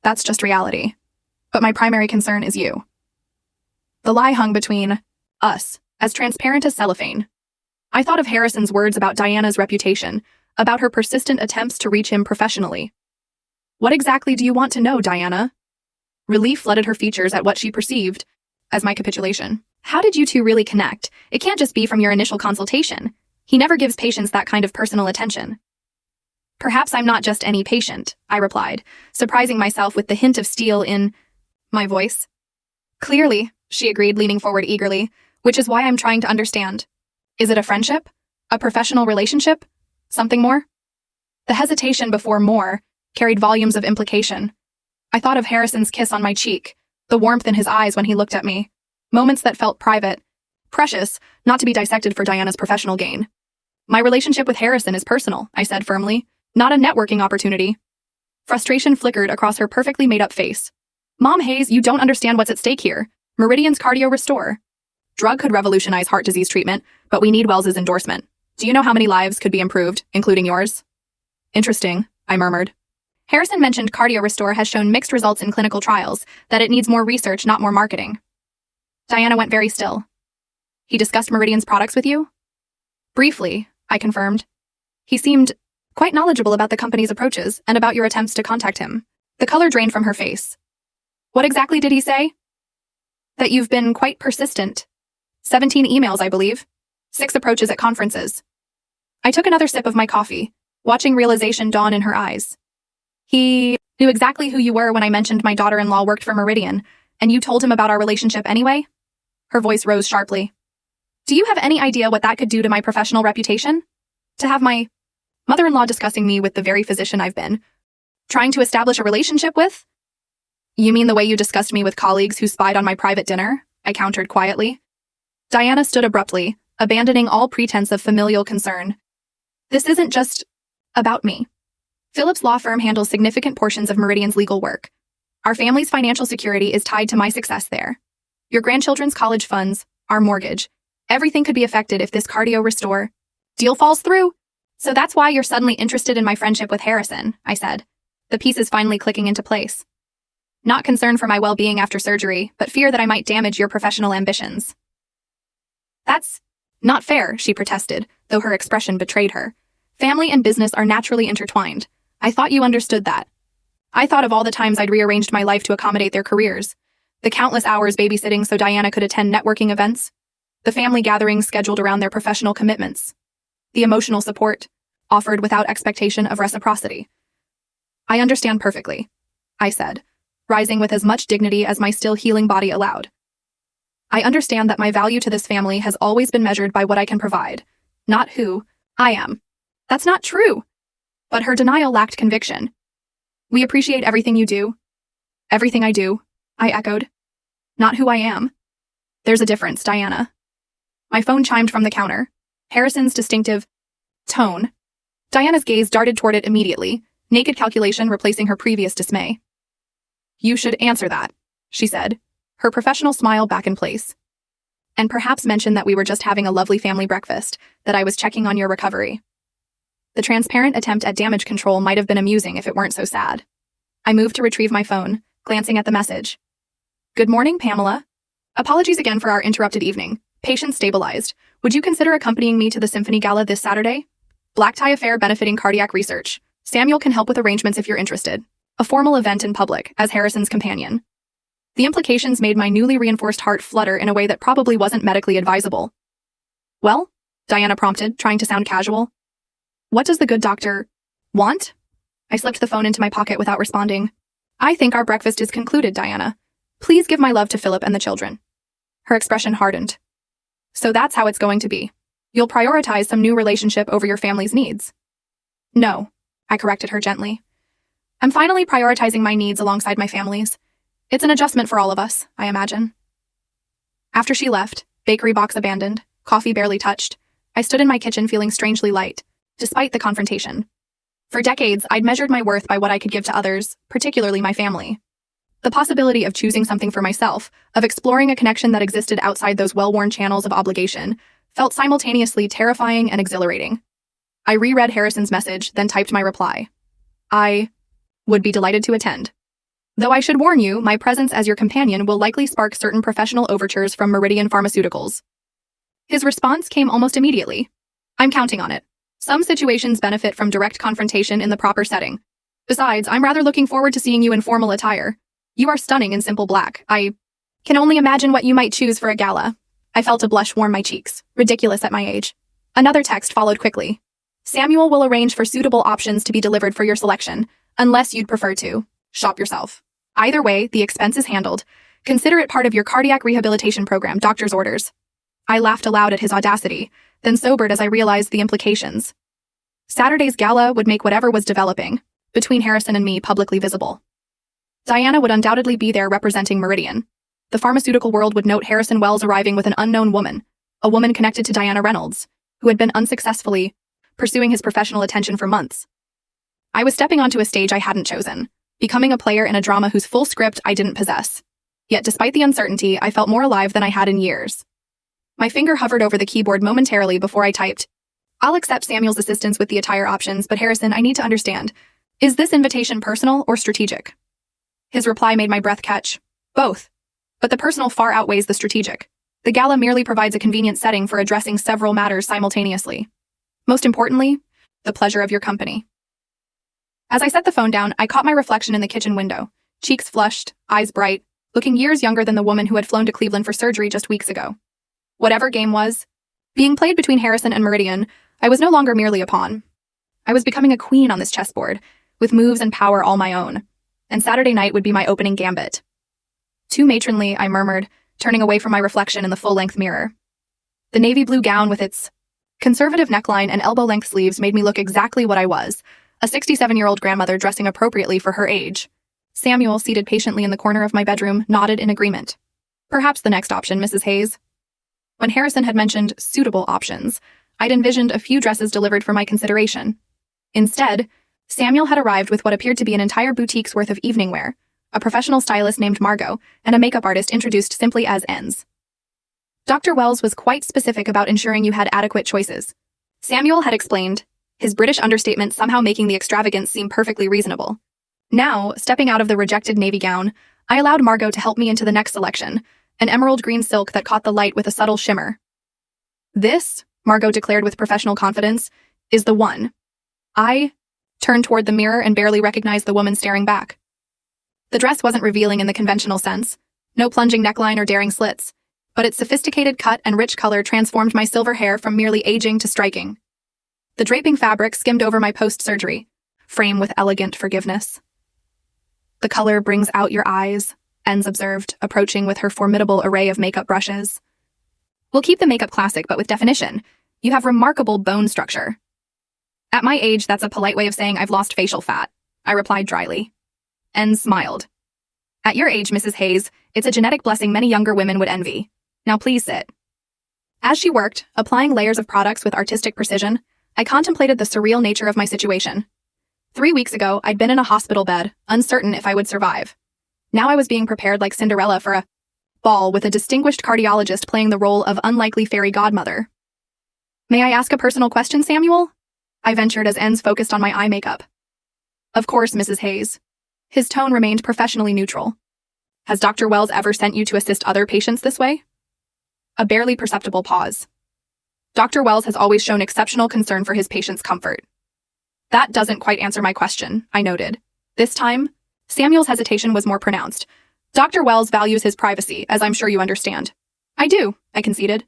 That's just reality. But my primary concern is you. The lie hung between us, as transparent as cellophane. I thought of Harrison's words about Diana's reputation, about her persistent attempts to reach him professionally. What exactly do you want to know, Diana? Relief flooded her features at what she perceived as my capitulation. How did you two really connect? It can't just be from your initial consultation. He never gives patients that kind of personal attention. Perhaps I'm not just any patient, I replied, surprising myself with the hint of steel in my voice. Clearly, she agreed, leaning forward eagerly, which is why I'm trying to understand. Is it a friendship? A professional relationship? Something more? The hesitation before more carried volumes of implication. I thought of Harrison's kiss on my cheek, the warmth in his eyes when he looked at me, moments that felt private, precious, not to be dissected for Diana's professional gain. My relationship with Harrison is personal, I said firmly, not a networking opportunity. Frustration flickered across her perfectly made-up face. Mom Hayes, you don't understand what's at stake here. Meridian's Cardio Restore. Drug could revolutionize heart disease treatment, but we need Wells's endorsement. Do you know how many lives could be improved, including yours? Interesting, I murmured. Harrison mentioned Cardio Restore has shown mixed results in clinical trials, that it needs more research, not more marketing. Diana went very still. He discussed Meridian's products with you? Briefly, I confirmed. He seemed quite knowledgeable about the company's approaches and about your attempts to contact him. The color drained from her face. What exactly did he say? That you've been quite persistent. 17 emails, I believe. 6 approaches at conferences. I took another sip of my coffee, watching realization dawn in her eyes. He knew exactly who you were when I mentioned my daughter-in-law worked for Meridian, and you told him about our relationship anyway? Her voice rose sharply. Do you have any idea what that could do to my professional reputation? To have my mother-in-law discussing me with the very physician I've been trying to establish a relationship with? You mean the way you discussed me with colleagues who spied on my private dinner? I countered quietly. Diana stood abruptly, abandoning all pretense of familial concern. This isn't just about me. Phillips Law Firm handles significant portions of Meridian's legal work. Our family's financial security is tied to my success there. Your grandchildren's college funds, our mortgage. Everything could be affected if this cardio restore deal falls through. So that's why you're suddenly interested in my friendship with Harrison, I said. The pieces finally clicking into place. Not concern for my well-being after surgery, but fear that I might damage your professional ambitions. That's not fair, she protested, though her expression betrayed her. Family and business are naturally intertwined. I thought you understood that. I thought of all the times I'd rearranged my life to accommodate their careers. The countless hours babysitting so Diana could attend networking events. The family gatherings scheduled around their professional commitments. The emotional support offered without expectation of reciprocity. I understand perfectly, I said, rising with as much dignity as my still healing body allowed. I understand that my value to this family has always been measured by what I can provide, not who I am. That's not true. But her denial lacked conviction. We appreciate everything you do. Everything I do, I echoed. Not who I am. There's a difference, Diana. My phone chimed from the counter. Harrison's distinctive tone. Diana's gaze darted toward it immediately, naked calculation replacing her previous dismay. You should answer that, she said, her professional smile back in place. And perhaps mention that we were just having a lovely family breakfast, that I was checking on your recovery. The transparent attempt at damage control might have been amusing if it weren't so sad. I moved to retrieve my phone, glancing at the message. Good morning, Pamela. Apologies again for our interrupted evening. Patient stabilized. Would you consider accompanying me to the Symphony Gala this Saturday? Black tie affair benefiting cardiac research. Samuel can help with arrangements if you're interested. A formal event in public, as Harrison's companion. The implications made my newly reinforced heart flutter in a way that probably wasn't medically advisable. Well? Diana prompted, trying to sound casual. What does the good doctor want? I slipped the phone into my pocket without responding. I think our breakfast is concluded, Diana. Please give my love to Philip and the children. Her expression hardened. So that's how it's going to be. You'll prioritize some new relationship over your family's needs. No, I corrected her gently. I'm finally prioritizing my needs alongside my family's. It's an adjustment for all of us, I imagine. After she left, bakery box abandoned, coffee barely touched, I stood in my kitchen feeling strangely light, despite the confrontation. For decades, I'd measured my worth by what I could give to others, particularly my family. The possibility of choosing something for myself, of exploring a connection that existed outside those well-worn channels of obligation, felt simultaneously terrifying and exhilarating. I reread Harrison's message, then typed my reply. I would be delighted to attend. Though I should warn you, my presence as your companion will likely spark certain professional overtures from Meridian Pharmaceuticals. His response came almost immediately. I'm counting on it. Some situations benefit from direct confrontation in the proper setting. Besides, I'm rather looking forward to seeing you in formal attire. You are stunning in simple black. I can only imagine what you might choose for a gala. I felt a blush warm my cheeks. Ridiculous at my age. Another text followed quickly. Samuel will arrange for suitable options to be delivered for your selection, unless you'd prefer to shop yourself. Either way, the expense is handled. Consider it part of your cardiac rehabilitation program, doctor's orders. I laughed aloud at his audacity, then sobered as I realized the implications. Saturday's gala would make whatever was developing between Harrison and me publicly visible. Diana would undoubtedly be there representing Meridian. The pharmaceutical world would note Harrison Wells arriving with an unknown woman, a woman connected to Diana Reynolds, who had been unsuccessfully pursuing his professional attention for months. I was stepping onto a stage I hadn't chosen, becoming a player in a drama whose full script I didn't possess. Yet despite the uncertainty, I felt more alive than I had in years. My finger hovered over the keyboard momentarily before I typed, I'll accept Samuel's assistance with the attire options, but Harrison, I need to understand. Is this invitation personal or strategic? His reply made my breath catch. Both. But the personal far outweighs the strategic. The gala merely provides a convenient setting for addressing several matters simultaneously. Most importantly, the pleasure of your company. As I set the phone down, I caught my reflection in the kitchen window, cheeks flushed, eyes bright, looking years younger than the woman who had flown to Cleveland for surgery just weeks ago. Whatever game was being played between Harrison and Meridian, I was no longer merely a pawn. I was becoming a queen on this chessboard, with moves and power all my own, and Saturday night would be my opening gambit. Too matronly, I murmured, turning away from my reflection in the full-length mirror. The navy blue gown with its conservative neckline and elbow-length sleeves made me look exactly what I was, a 67-year-old grandmother dressing appropriately for her age. Samuel, seated patiently in the corner of my bedroom, nodded in agreement. Perhaps the next option, Mrs. Hayes. When Harrison had mentioned suitable options, I'd envisioned a few dresses delivered for my consideration. Instead, Samuel had arrived with what appeared to be an entire boutique's worth of evening wear, a professional stylist named Margot, and a makeup artist introduced simply as Enz. Dr. Wells was quite specific about ensuring you had adequate choices. Samuel had explained, his British understatement somehow making the extravagance seem perfectly reasonable. Now, stepping out of the rejected navy gown, I allowed Margot to help me into the next selection, an emerald green silk that caught the light with a subtle shimmer. This, Margot declared with professional confidence, is the one. I turned toward the mirror and barely recognized the woman staring back. The dress wasn't revealing in the conventional sense, no plunging neckline or daring slits, but its sophisticated cut and rich color transformed my silver hair from merely aging to striking. The draping fabric skimmed over my post-surgery frame with elegant forgiveness. The color brings out your eyes, Enz observed, approaching with her formidable array of makeup brushes. We'll keep the makeup classic, but with definition. You have remarkable bone structure. At my age, that's a polite way of saying I've lost facial fat, I replied dryly. Enz smiled. At your age, Mrs. Hayes, it's a genetic blessing many younger women would envy. Now please sit. As she worked, applying layers of products with artistic precision, I contemplated the surreal nature of my situation. 3 weeks ago, I'd been in a hospital bed, uncertain if I would survive. Now I was being prepared like Cinderella for a ball with a distinguished cardiologist playing the role of unlikely fairy godmother. May I ask a personal question, Samuel? I ventured as Enz focused on my eye makeup. Of course, Mrs. Hayes. His tone remained professionally neutral. Has Dr. Wells ever sent you to assist other patients this way? A barely perceptible pause. Dr. Wells has always shown exceptional concern for his patients' comfort. That doesn't quite answer my question, I noted. This time, Samuel's hesitation was more pronounced. Dr. Wells values his privacy, as I'm sure you understand. I do, I conceded.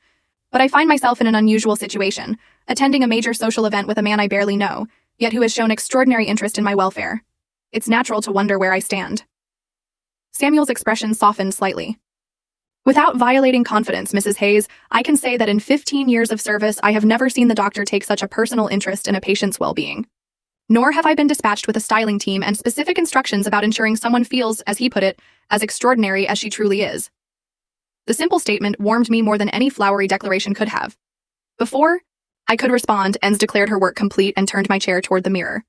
But I find myself in an unusual situation, attending a major social event with a man I barely know, yet who has shown extraordinary interest in my welfare. It's natural to wonder where I stand. Samuel's expression softened slightly. Without violating confidence, Mrs. Hayes, I can say that in 15 years of service, I have never seen the doctor take such a personal interest in a patient's well-being. Nor have I been dispatched with a styling team and specific instructions about ensuring someone feels, as he put it, as extraordinary as she truly is. The simple statement warmed me more than any flowery declaration could have. Before I could respond, Enz declared her work complete and turned my chair toward the mirror.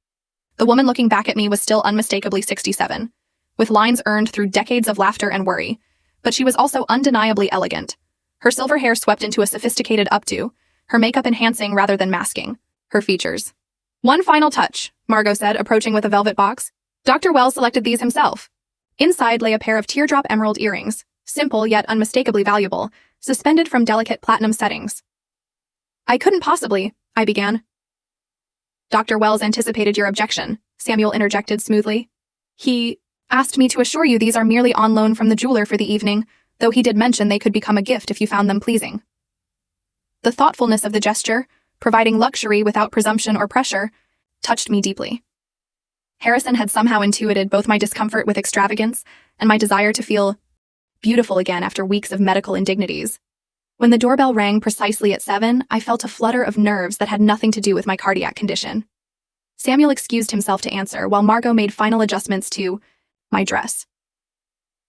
The woman looking back at me was still unmistakably 67, with lines earned through decades of laughter and worry, but she was also undeniably elegant. Her silver hair swept into a sophisticated updo, her makeup enhancing rather than masking her features. One final touch, Margot said, approaching with a velvet box. Dr. Wells selected these himself. Inside lay a pair of teardrop emerald earrings, simple yet unmistakably valuable, suspended from delicate platinum settings. I couldn't possibly, I began. Dr. Wells anticipated your objection, Samuel interjected smoothly. He asked me to assure you these are merely on loan from the jeweler for the evening, though he did mention they could become a gift if you found them pleasing. The thoughtfulness of the gesture, providing luxury without presumption or pressure, touched me deeply. Harrison had somehow intuited both my discomfort with extravagance and my desire to feel beautiful again after weeks of medical indignities. When the doorbell rang precisely at 7, I felt a flutter of nerves that had nothing to do with my cardiac condition. Samuel excused himself to answer, while Margot made final adjustments to my dress.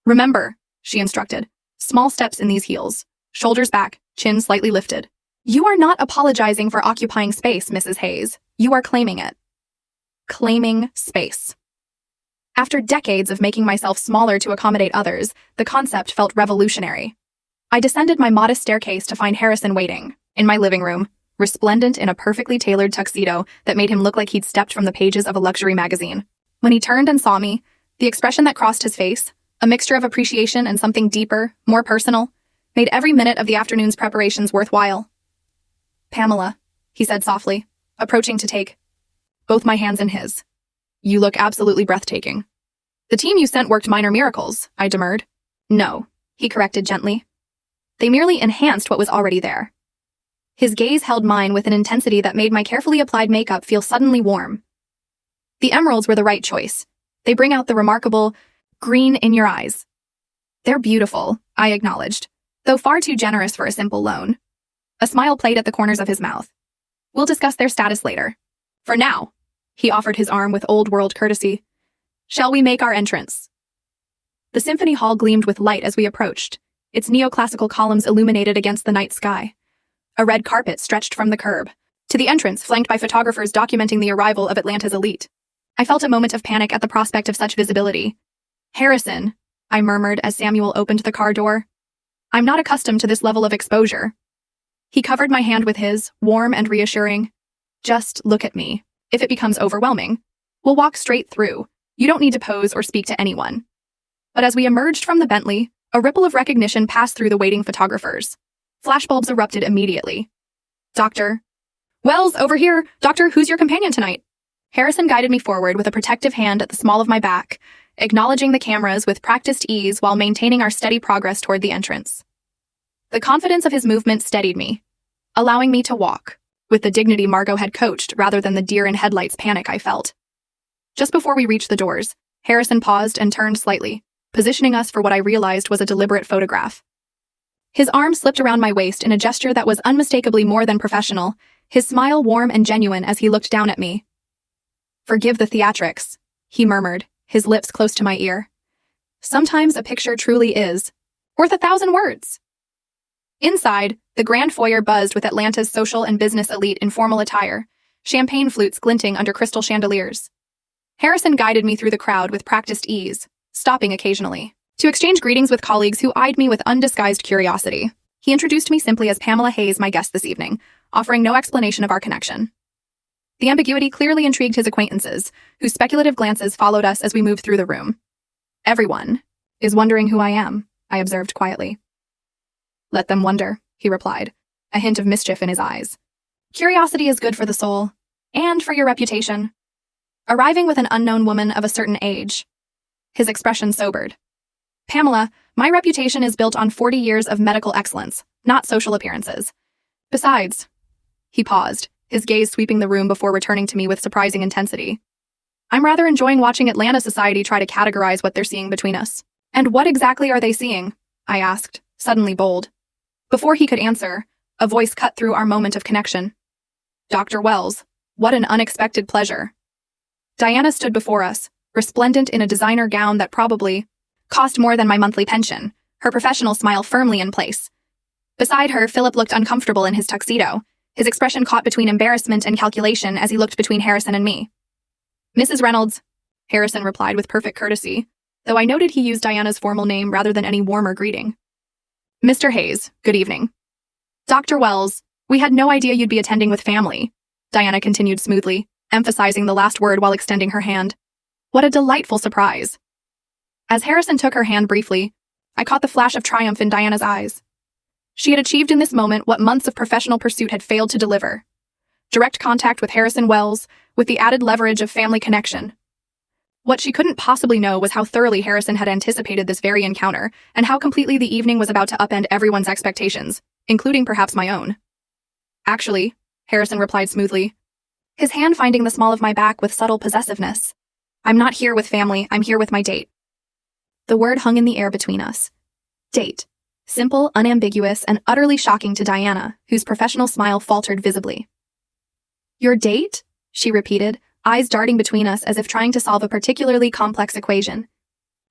Remember, she instructed, small steps in these heels, shoulders back, chin slightly lifted. You are not apologizing for occupying space, Mrs. Hayes. You are claiming it. Claiming space. After decades of making myself smaller to accommodate others, the concept felt revolutionary. I descended my modest staircase to find Harrison waiting, in my living room, resplendent in a perfectly tailored tuxedo that made him look like he'd stepped from the pages of a luxury magazine. When he turned and saw me, the expression that crossed his face, a mixture of appreciation and something deeper, more personal, made every minute of the afternoon's preparations worthwhile. Pamela, he said softly, approaching to take both my hands in his. You look absolutely breathtaking. The team you sent worked minor miracles, I demurred. No, he corrected gently. They merely enhanced what was already there. His gaze held mine with an intensity that made my carefully applied makeup feel suddenly warm. The emeralds were the right choice. They bring out the remarkable green in your eyes. They're beautiful, I acknowledged, though far too generous for a simple loan. A smile played at the corners of his mouth. We'll discuss their status later. For now, he offered his arm with old-world courtesy. Shall we make our entrance? The symphony hall gleamed with light as we approached, its neoclassical columns illuminated against the night sky. A red carpet stretched from the curb to the entrance, flanked by photographers documenting the arrival of Atlanta's elite. I felt a moment of panic at the prospect of such visibility. Harrison, I murmured as Samuel opened the car door. I'm not accustomed to this level of exposure. He covered my hand with his, warm and reassuring. Just look at me. If it becomes overwhelming, we'll walk straight through. You don't need to pose or speak to anyone. But as we emerged from the Bentley, a ripple of recognition passed through the waiting photographers. Flashbulbs erupted immediately. Dr. Wells, over here! Doctor, who's your companion tonight? Harrison guided me forward with a protective hand at the small of my back, acknowledging the cameras with practiced ease while maintaining our steady progress toward the entrance. The confidence of his movement steadied me, allowing me to walk, with the dignity Margot had coached rather than the deer-in-headlights panic I felt. Just before we reached the doors, Harrison paused and turned slightly, positioning us for what I realized was a deliberate photograph. His arm slipped around my waist in a gesture that was unmistakably more than professional, his smile warm and genuine as he looked down at me. Forgive the theatrics, he murmured, his lips close to my ear. Sometimes a picture truly is worth 1,000 words. Inside, the grand foyer buzzed with Atlanta's social and business elite in formal attire, champagne flutes glinting under crystal chandeliers. Harrison guided me through the crowd with practiced ease, stopping occasionally to exchange greetings with colleagues who eyed me with undisguised curiosity. He introduced me simply as Pamela Hayes, my guest this evening, offering no explanation of our connection. The ambiguity clearly intrigued his acquaintances, whose speculative glances followed us as we moved through the room. Everyone is wondering who I am, I observed quietly. Let them wonder, he replied, a hint of mischief in his eyes. Curiosity is good for the soul, and for your reputation. Arriving with an unknown woman of a certain age. His expression sobered. Pamela, my reputation is built on 40 years of medical excellence, not social appearances. Besides, he paused, his gaze sweeping the room before returning to me with surprising intensity. I'm rather enjoying watching Atlanta society try to categorize what they're seeing between us. And what exactly are they seeing? I asked, suddenly bold. Before he could answer, a voice cut through our moment of connection. Dr. Wells, what an unexpected pleasure. Diana stood before us, resplendent in a designer gown that probably cost more than my monthly pension, her professional smile firmly in place. Beside her, Philip looked uncomfortable in his tuxedo, his expression caught between embarrassment and calculation as he looked between Harrison and me. Mrs. Reynolds, Harrison replied with perfect courtesy, though I noted he used Diana's formal name rather than any warmer greeting. Mr. Hayes, good evening. Dr. Wells, we had no idea you'd be attending with family, Diana continued smoothly, emphasizing the last word while extending her hand. What a delightful surprise. As Harrison took her hand briefly, I caught the flash of triumph in Diana's eyes. She had achieved in this moment what months of professional pursuit had failed to deliver. Direct contact with Harrison Wells, with the added leverage of family connection. What she couldn't possibly know was how thoroughly Harrison had anticipated this very encounter, and how completely the evening was about to upend everyone's expectations, including perhaps my own. Actually, Harrison replied smoothly, his hand finding the small of my back with subtle possessiveness. I'm not here with family, I'm here with my date. The word hung in the air between us. Date. Simple, unambiguous, and utterly shocking to Diana, whose professional smile faltered visibly. Your date? She repeated, eyes darting between us as if trying to solve a particularly complex equation.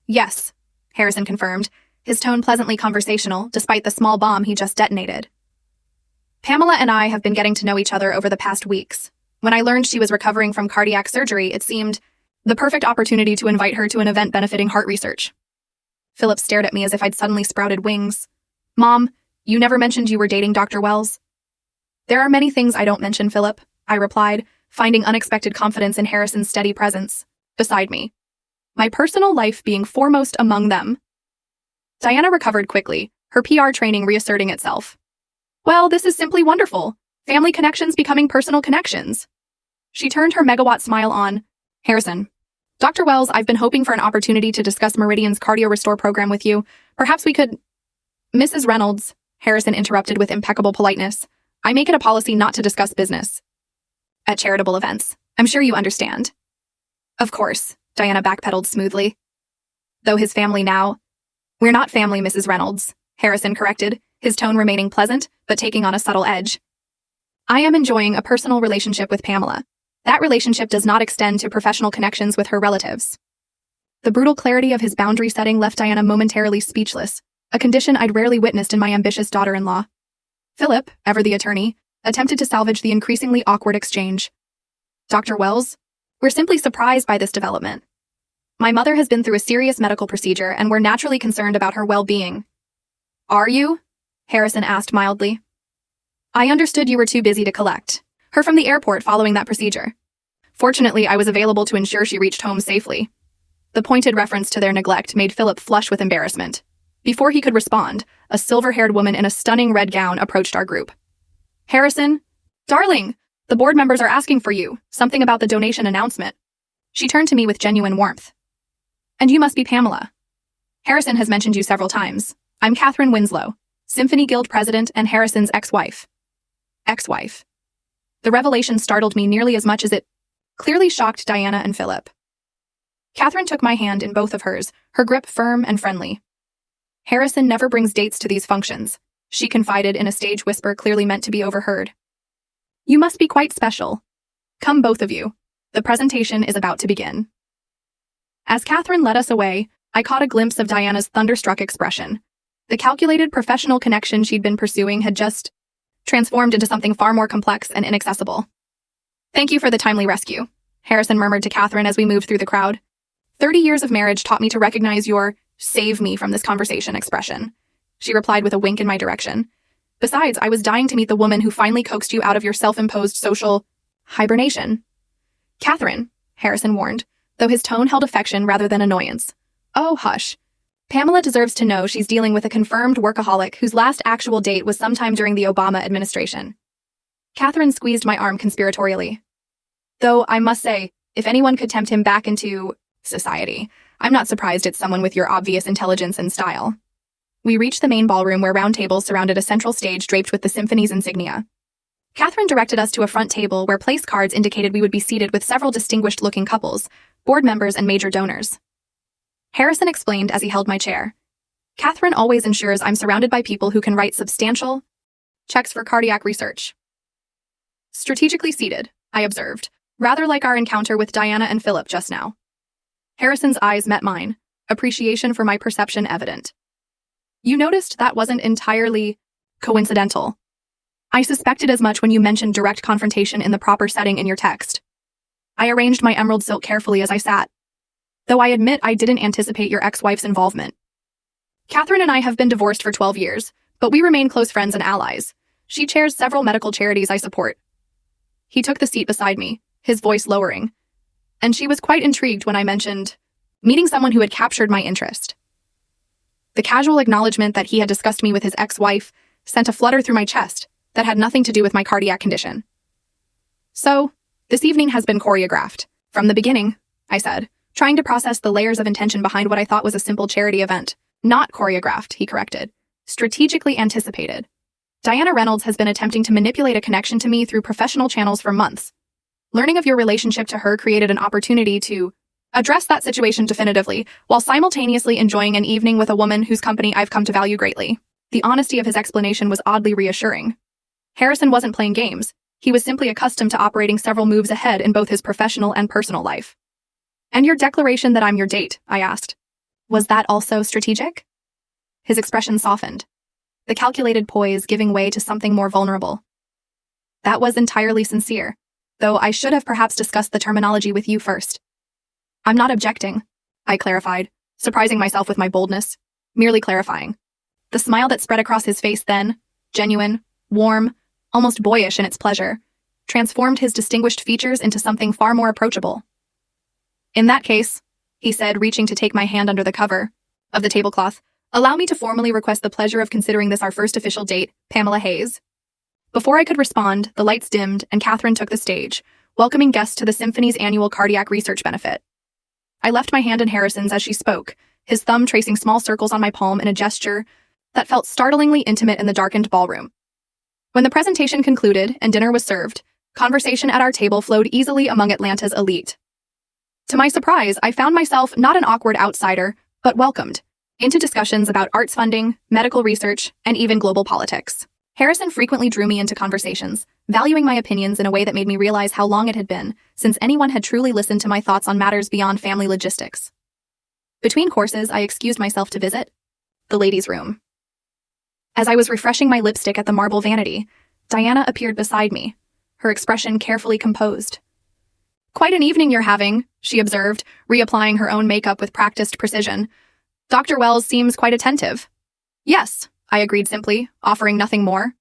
Yes, Harrison confirmed, his tone pleasantly conversational, despite the small bomb he just detonated. Pamela and I have been getting to know each other over the past weeks. When I learned she was recovering from cardiac surgery, it seemed the perfect opportunity to invite her to an event benefiting heart research. Philip stared at me as if I'd suddenly sprouted wings. Mom, you never mentioned you were dating Dr. Wells. There are many things I don't mention, Philip, I replied, finding unexpected confidence in Harrison's steady presence beside me. My personal life being foremost among them. Diana recovered quickly, her PR training reasserting itself. Well, this is simply wonderful. Family connections becoming personal connections. She turned her megawatt smile on. Harrison. Dr. Wells, I've been hoping for an opportunity to discuss Meridian's Cardio Restore program with you, Perhaps we could— Mrs. Reynolds, Harrison interrupted with impeccable politeness. I make it a policy not to discuss business at charitable events. I'm sure you understand. Of course, Diana backpedaled smoothly. Though his family now— We're not family, Mrs. Reynolds, Harrison corrected, his tone remaining pleasant, but taking on a subtle edge. I am enjoying a personal relationship with Pamela. That relationship does not extend to professional connections with her relatives. The brutal clarity of his boundary setting left Diana momentarily speechless, a condition I'd rarely witnessed in my ambitious daughter-in-law. Philip, ever the attorney, attempted to salvage the increasingly awkward exchange. Dr. Wells, we're simply surprised by this development. My mother has been through a serious medical procedure, and we're naturally concerned about her well-being. Are you? Harrison asked mildly. I understood you were too busy to collect her from the airport following that procedure. Fortunately, I was available to ensure she reached home safely. The pointed reference to their neglect made Philip flush with embarrassment. Before he could respond, a silver-haired woman in a stunning red gown approached our group. Harrison, darling, the board members are asking for you, something about the donation announcement. She turned to me with genuine warmth. And you must be Pamela. Harrison has mentioned you several times. I'm Catherine Winslow, Symphony Guild president and Harrison's ex-wife. Ex-wife. The revelation startled me nearly as much as it clearly shocked Diana and Philip. Catherine took my hand in both of hers, her grip firm and friendly. Harrison never brings dates to these functions, she confided in a stage whisper clearly meant to be overheard. You must be quite special. Come, both of you. The presentation is about to begin. As Catherine led us away, I caught a glimpse of Diana's thunderstruck expression. The calculated professional connection she'd been pursuing had just transformed into something far more complex and inaccessible. Thank you for the timely rescue, Harrison murmured to Catherine as we moved through the crowd. 30 years of marriage taught me to recognize your "save me from this conversation" expression, she replied with a wink in my direction. Besides, I was dying to meet the woman who finally coaxed you out of your self-imposed social hibernation. Catherine, Harrison warned, though his tone held affection rather than annoyance. Oh, hush. Pamela deserves to know she's dealing with a confirmed workaholic whose last actual date was sometime during the Obama administration. Catherine squeezed my arm conspiratorially. Though, I must say, if anyone could tempt him back into society, I'm not surprised it's someone with your obvious intelligence and style. We reached the main ballroom where round tables surrounded a central stage draped with the symphony's insignia. Catherine directed us to a front table where place cards indicated we would be seated with several distinguished-looking couples, board members and major donors. Harrison explained as he held my chair. Catherine always ensures I'm surrounded by people who can write substantial checks for cardiac research. Strategically seated, I observed, rather like our encounter with Diana and Philip just now. Harrison's eyes met mine, appreciation for my perception evident. You noticed that wasn't entirely coincidental. I suspected as much when you mentioned direct confrontation in the proper setting in your text. I arranged my emerald silk carefully as I sat, though I admit I didn't anticipate your ex-wife's involvement. Catherine and I have been divorced for 12 years, but we remain close friends and allies. She chairs several medical charities I support. He took the seat beside me, his voice lowering, and she was quite intrigued when I mentioned meeting someone who had captured my interest. The casual acknowledgement that he had discussed me with his ex-wife sent a flutter through my chest that had nothing to do with my cardiac condition. So, this evening has been choreographed. From the beginning, I said, trying to process the layers of intention behind what I thought was a simple charity event. Not choreographed, he corrected. Strategically anticipated. Diana Reynolds has been attempting to manipulate a connection to me through professional channels for months. Learning of your relationship to her created an opportunity to address that situation definitively, while simultaneously enjoying an evening with a woman whose company I've come to value greatly. The honesty of his explanation was oddly reassuring. Harrison wasn't playing games. He was simply accustomed to operating several moves ahead in both his professional and personal life. And your declaration that I'm your date, I asked. Was that also strategic? His expression softened, the calculated poise giving way to something more vulnerable. That was entirely sincere, though I should have perhaps discussed the terminology with you first. I'm not objecting, I clarified, surprising myself with my boldness, merely clarifying. The smile that spread across his face then, genuine, warm, almost boyish in its pleasure, transformed his distinguished features into something far more approachable. In that case, he said, reaching to take my hand under the cover of the tablecloth, allow me to formally request the pleasure of considering this our first official date, Pamela Hayes. Before I could respond, the lights dimmed and Catherine took the stage, welcoming guests to the Symphony's annual cardiac research benefit. I left my hand in Harrison's as she spoke, his thumb tracing small circles on my palm in a gesture that felt startlingly intimate in the darkened ballroom. When the presentation concluded and dinner was served, conversation at our table flowed easily among Atlanta's elite. To my surprise, I found myself not an awkward outsider, but welcomed into discussions about arts funding, medical research, and even global politics. Harrison frequently drew me into conversations, valuing my opinions in a way that made me realize how long it had been since anyone had truly listened to my thoughts on matters beyond family logistics. Between courses, I excused myself to visit the ladies' room. As I was refreshing my lipstick at the marble vanity, Diana appeared beside me, her expression carefully composed. "Quite an evening you're having," she observed, reapplying her own makeup with practiced precision. "Dr. Wells seems quite attentive." "Yes," I agreed simply, offering nothing more.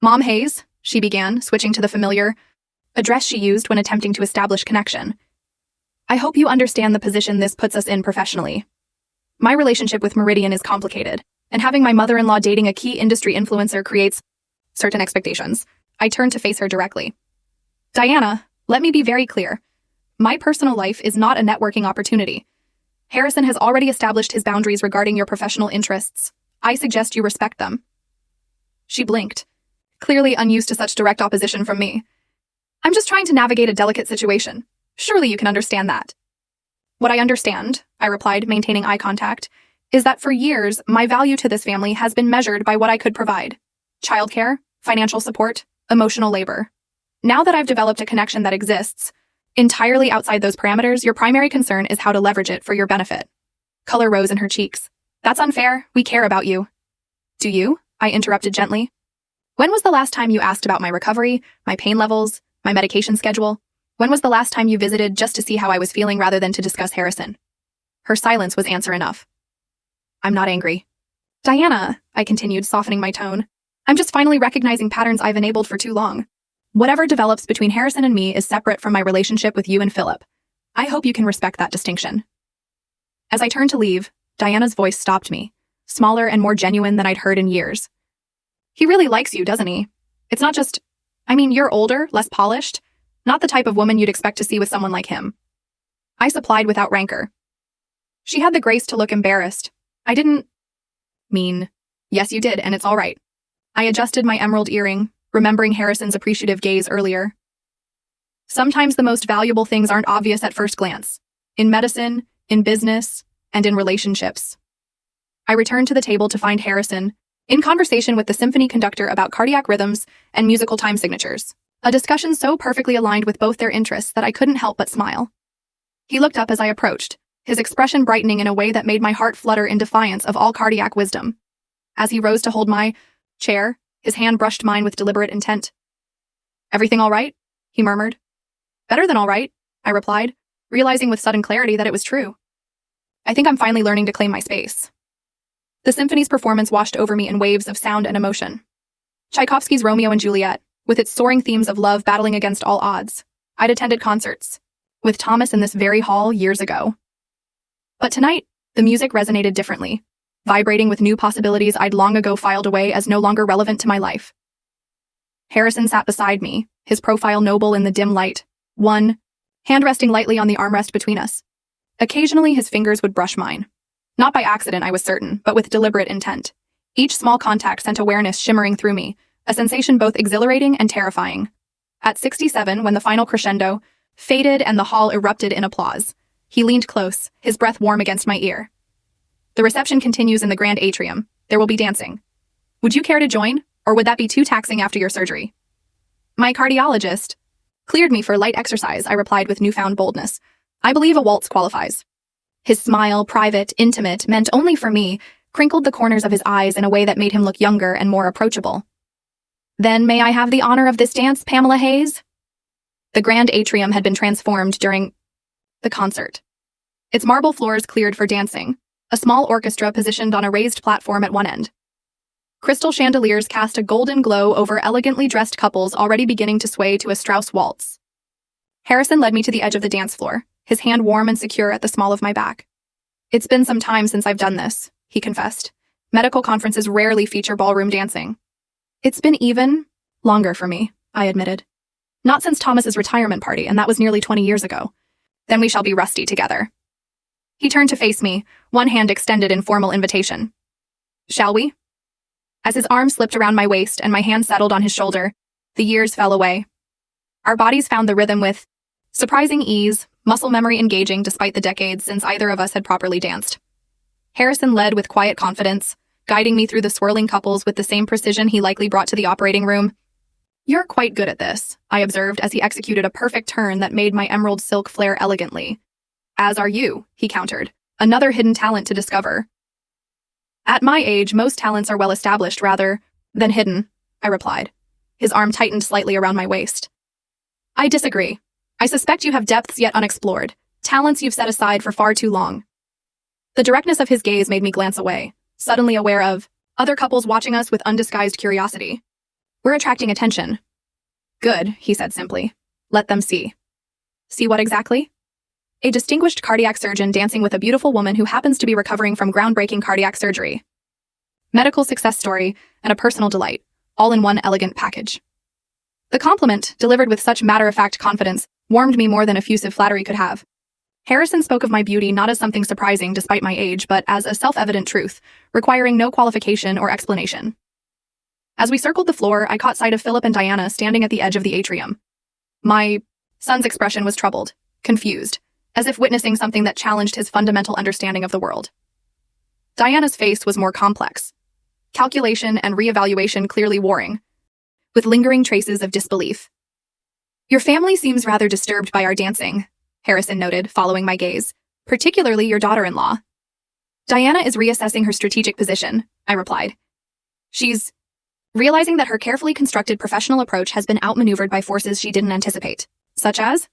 "Mom Hayes," she began, switching to the familiar address she used when attempting to establish connection. "I hope you understand the position this puts us in professionally. My relationship with Meridian is complicated, and having my mother-in-law dating a key industry influencer creates certain expectations." I turned to face her directly. "Diana, let me be very clear. My personal life is not a networking opportunity. Harrison has already established his boundaries regarding your professional interests. I suggest you respect them." She blinked, clearly unused to such direct opposition from me. "I'm just trying to navigate a delicate situation. Surely you can understand that." "What I understand," I replied, maintaining eye contact, "is that for years, my value to this family has been measured by what I could provide. Childcare, financial support, emotional labor. Now that I've developed a connection that exists entirely outside those parameters, your primary concern is how to leverage it for your benefit." Color rose in her cheeks. "That's unfair. We care about you." "Do you?" I interrupted gently. "When was the last time you asked about my recovery, my pain levels, my medication schedule? When was the last time you visited just to see how I was feeling rather than to discuss Harrison?" Her silence was answer enough. "I'm not angry." "Diana," I continued, softening my tone, "I'm just finally recognizing patterns I've enabled for too long. Whatever develops between Harrison and me is separate from my relationship with you and Philip. I hope you can respect that distinction." As I turned to leave, Diana's voice stopped me, smaller and more genuine than I'd heard in years. "He really likes you, doesn't he? It's not just, you're older, less polished, not the type of woman you'd expect to see with someone like him." I supplied without rancor. She had the grace to look embarrassed. "I didn't mean." "Yes, you did, and it's all right." I adjusted my emerald earring, remembering Harrison's appreciative gaze earlier. Sometimes the most valuable things aren't obvious at first glance. In medicine, in business, and in relationships. I returned to the table to find Harrison, in conversation with the symphony conductor about cardiac rhythms and musical time signatures. A discussion so perfectly aligned with both their interests that I couldn't help but smile. He looked up as I approached, his expression brightening in a way that made my heart flutter in defiance of all cardiac wisdom. As he rose to hold my chair, his hand brushed mine with deliberate intent. "Everything all right?" he murmured. "Better than all right," I replied, realizing with sudden clarity that it was true. "I think I'm finally learning to claim my space." The symphony's performance washed over me in waves of sound and emotion. Tchaikovsky's Romeo and Juliet, with its soaring themes of love battling against all odds. I'd attended concerts with Thomas in this very hall years ago. But tonight, the music resonated differently, vibrating with new possibilities I'd long ago filed away as no longer relevant to my life. Harrison sat beside me, his profile noble in the dim light, one hand resting lightly on the armrest between us. Occasionally, his fingers would brush mine. Not by accident, I was certain, but with deliberate intent. Each small contact sent awareness shimmering through me, a sensation both exhilarating and terrifying. At 67, when the final crescendo faded and the hall erupted in applause, he leaned close, his breath warm against my ear. "The reception continues in the grand atrium. There will be dancing. Would you care to join, or would that be too taxing after your surgery?" My cardiologist cleared me for light exercise, I replied with newfound boldness. "I believe a waltz qualifies." His smile, private, intimate, meant only for me, crinkled the corners of his eyes in a way that made him look younger and more approachable. "Then may I have the honor of this dance, Pamela Hayes?" The grand atrium had been transformed during the concert. Its marble floors cleared for dancing, a small orchestra positioned on a raised platform at one end. Crystal chandeliers cast a golden glow over elegantly dressed couples already beginning to sway to a Strauss waltz. Harrison led me to the edge of the dance floor, his hand warm and secure at the small of my back. "It's been some time since I've done this," he confessed. "Medical conferences rarely feature ballroom dancing." "It's been even longer for me," I admitted. "Not since Thomas's retirement party, and that was nearly 20 years ago. Then we shall be rusty together." He turned to face me, one hand extended in formal invitation. Shall we? As his arm slipped around my waist and my hand settled on his shoulder, the years fell away. Our bodies found the rhythm with surprising ease, muscle memory engaging despite the decades since either of us had properly danced. Harrison led with quiet confidence, guiding me through the swirling couples with the same precision he likely brought to the operating room. You're quite good at this, I observed as he executed a perfect turn that made my emerald silk flare elegantly. As are you, he countered, another hidden talent to discover. At my age, most talents are well established rather than hidden, I replied. His arm tightened slightly around my waist. I disagree. I suspect you have depths yet unexplored, talents you've set aside for far too long. The directness of his gaze made me glance away, suddenly aware of other couples watching us with undisguised curiosity. We're attracting attention. Good, he said simply. Let them see. See what exactly? A distinguished cardiac surgeon dancing with a beautiful woman who happens to be recovering from groundbreaking cardiac surgery. Medical success story and a personal delight, all in one elegant package. The compliment, delivered with such matter-of-fact confidence, warmed me more than effusive flattery could have. Harrison spoke of my beauty not as something surprising despite my age, but as a self-evident truth, requiring no qualification or explanation. As we circled the floor, I caught sight of Philip and Diana standing at the edge of the atrium. My son's expression was troubled, confused, as if witnessing something that challenged his fundamental understanding of the world. Diana's face was more complex, calculation and reevaluation clearly warring, with lingering traces of disbelief. Your family seems rather disturbed by our dancing, Harrison noted, following my gaze, particularly your daughter-in-law. Diana is reassessing her strategic position, I replied. She's realizing that her carefully constructed professional approach has been outmaneuvered by forces she didn't anticipate, such as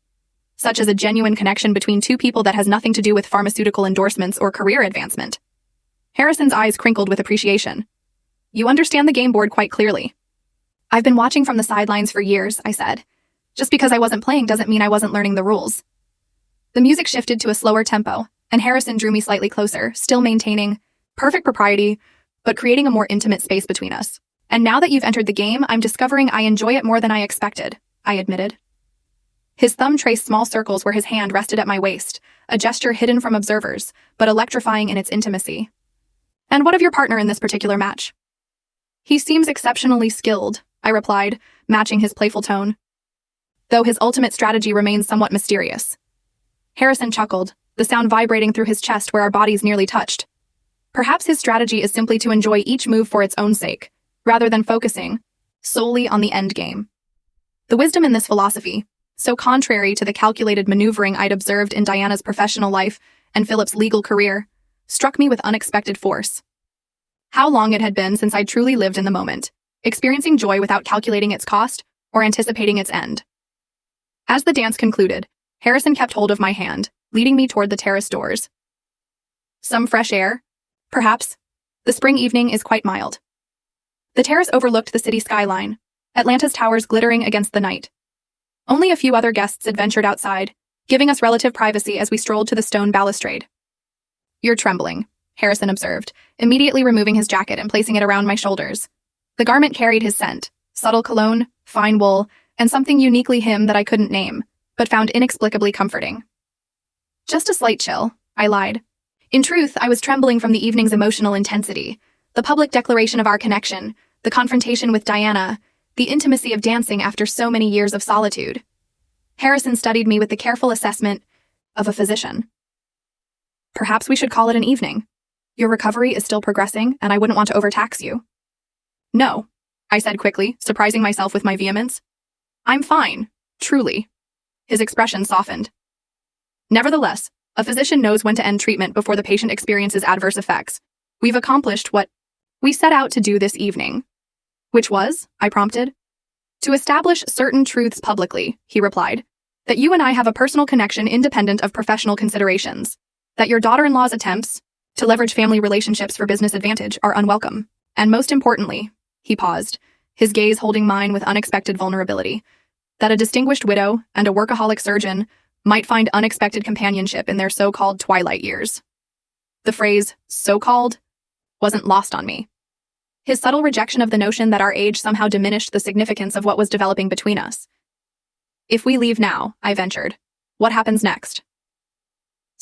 a genuine connection between two people that has nothing to do with pharmaceutical endorsements or career advancement. Harrison's eyes crinkled with appreciation. You understand the game board quite clearly. I've been watching from the sidelines for years, I said. Just because I wasn't playing doesn't mean I wasn't learning the rules. The music shifted to a slower tempo, and Harrison drew me slightly closer, still maintaining perfect propriety, but creating a more intimate space between us. And now that you've entered the game, I'm discovering I enjoy it more than I expected, I admitted. His thumb traced small circles where his hand rested at my waist, a gesture hidden from observers, but electrifying in its intimacy. And what of your partner in this particular match? He seems exceptionally skilled, I replied, matching his playful tone, though his ultimate strategy remains somewhat mysterious. Harrison chuckled, the sound vibrating through his chest where our bodies nearly touched. Perhaps his strategy is simply to enjoy each move for its own sake, rather than focusing solely on the end game. The wisdom in this philosophy, so contrary to the calculated maneuvering I'd observed in Diana's professional life and Philip's legal career, struck me with unexpected force. How long it had been since I'd truly lived in the moment, experiencing joy without calculating its cost or anticipating its end. As the dance concluded, Harrison kept hold of my hand, leading me toward the terrace doors. Some fresh air? Perhaps. The spring evening is quite mild. The terrace overlooked the city skyline, Atlanta's towers glittering against the night. Only a few other guests had ventured outside, giving us relative privacy as we strolled to the stone balustrade. You're trembling, Harrison observed, immediately removing his jacket and placing it around my shoulders. The garment carried his scent, subtle cologne, fine wool, and something uniquely him that I couldn't name, but found inexplicably comforting. Just a slight chill, I lied. In truth, I was trembling from the evening's emotional intensity, the public declaration of our connection, the confrontation with Diana, the intimacy of dancing after so many years of solitude. Harrison studied me with the careful assessment of a physician. Perhaps we should call it an evening. Your recovery is still progressing, and I wouldn't want to overtax you. No, I said quickly, surprising myself with my vehemence. I'm fine, truly. His expression softened. Nevertheless, a physician knows when to end treatment before the patient experiences adverse effects. We've accomplished what we set out to do this evening. Which was, I prompted. To establish certain truths publicly, he replied. That you and I have a personal connection independent of professional considerations. That your daughter-in-law's attempts to leverage family relationships for business advantage are unwelcome. And most importantly, he paused, his gaze holding mine with unexpected vulnerability. That a distinguished widow and a workaholic surgeon might find unexpected companionship in their so-called twilight years. The phrase, so-called, wasn't lost on me. His subtle rejection of the notion that our age somehow diminished the significance of what was developing between us. If we leave now, I ventured, what happens next?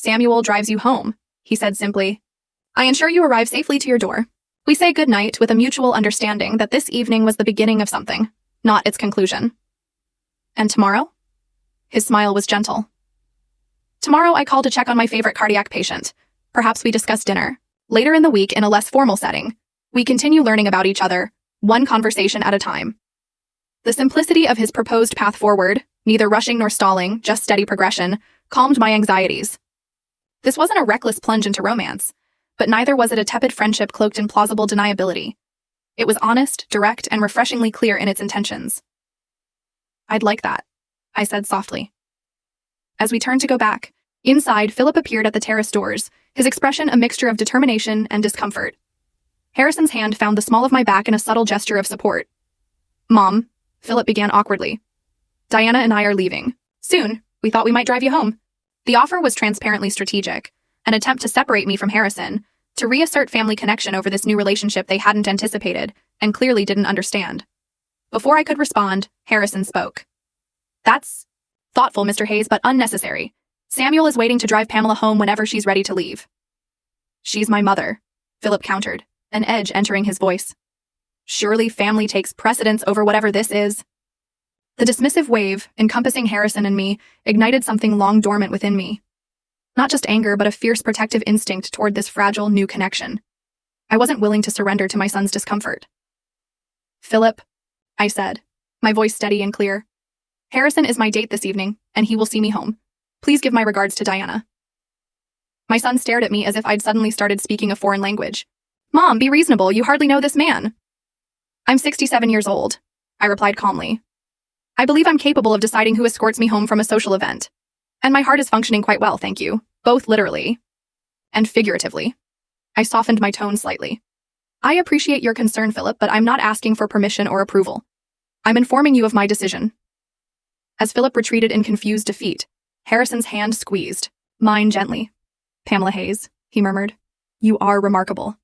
Samuel drives you home, he said simply. I ensure you arrive safely to your door. We say goodnight with a mutual understanding that this evening was the beginning of something, not its conclusion. And tomorrow? His smile was gentle. Tomorrow I call to check on my favorite cardiac patient. Perhaps we discuss dinner. Later in the week, in a less formal setting, we continue learning about each other, one conversation at a time. The simplicity of his proposed path forward, neither rushing nor stalling, just steady progression, calmed my anxieties. This wasn't a reckless plunge into romance, but neither was it a tepid friendship cloaked in plausible deniability. It was honest, direct, and refreshingly clear in its intentions. I'd like that, I said softly. As we turned to go back, inside, Philip appeared at the terrace doors, his expression a mixture of determination and discomfort. Harrison's hand found the small of my back in a subtle gesture of support. Mom, Philip began awkwardly. Diana and I are leaving. Soon. We thought we might drive you home. The offer was transparently strategic, an attempt to separate me from Harrison, to reassert family connection over this new relationship they hadn't anticipated and clearly didn't understand. Before I could respond, Harrison spoke. That's thoughtful, Mr. Hayes, but unnecessary. Samuel is waiting to drive Pamela home whenever she's ready to leave. She's my mother, Philip countered, an edge entering his voice. Surely family takes precedence over whatever this is. The dismissive wave, encompassing Harrison and me, ignited something long dormant within me. Not just anger, but a fierce protective instinct toward this fragile new connection. I wasn't willing to surrender to my son's discomfort. Philip, I said, my voice steady and clear. Harrison is my date this evening, and he will see me home. Please give my regards to Diana. My son stared at me as if I'd suddenly started speaking a foreign language. Mom, be reasonable, you hardly know this man. I'm 67 years old, I replied calmly. I believe I'm capable of deciding who escorts me home from a social event. And my heart is functioning quite well, thank you, both literally and figuratively. I softened my tone slightly. I appreciate your concern, Philip, but I'm not asking for permission or approval. I'm informing you of my decision. As Philip retreated in confused defeat, Harrison's hand squeezed, mine gently. Pamela Hayes, he murmured. You are remarkable.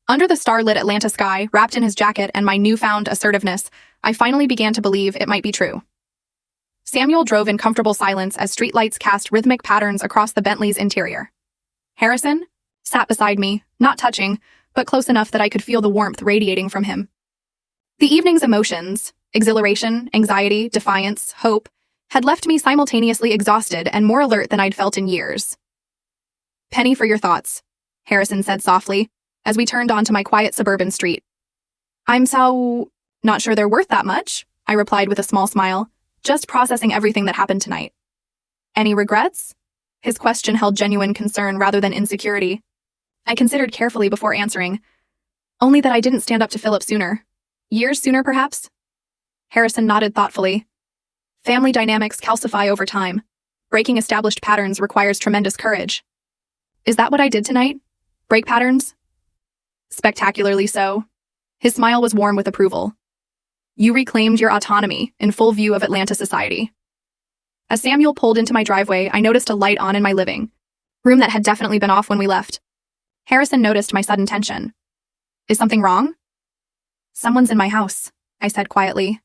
Under the starlit Atlanta sky, wrapped in his jacket and my newfound assertiveness, I finally began to believe it might be true. Samuel drove in comfortable silence as streetlights cast rhythmic patterns across the Bentley's interior. Harrison sat beside me, not touching, but close enough that I could feel the warmth radiating from him. The evening's emotions, exhilaration, anxiety, defiance, hope, had left me simultaneously exhausted and more alert than I'd felt in years. Penny for your thoughts, Harrison said softly, as we turned onto my quiet suburban street. I'm so not sure they're worth that much, I replied with a small smile, just processing everything that happened tonight. Any regrets? His question held genuine concern rather than insecurity. I considered carefully before answering. Only that I didn't stand up to Philip sooner. Years sooner, perhaps? Harrison nodded thoughtfully. Family dynamics calcify over time. Breaking established patterns requires tremendous courage. Is that what I did tonight? Break patterns? Spectacularly so. His smile was warm with approval. You reclaimed your autonomy in full view of Atlanta society. As Samuel pulled into my driveway, I noticed a light on in my living room that had definitely been off when we left. Harrison noticed my sudden tension. Is something wrong? Someone's in my house, I said quietly.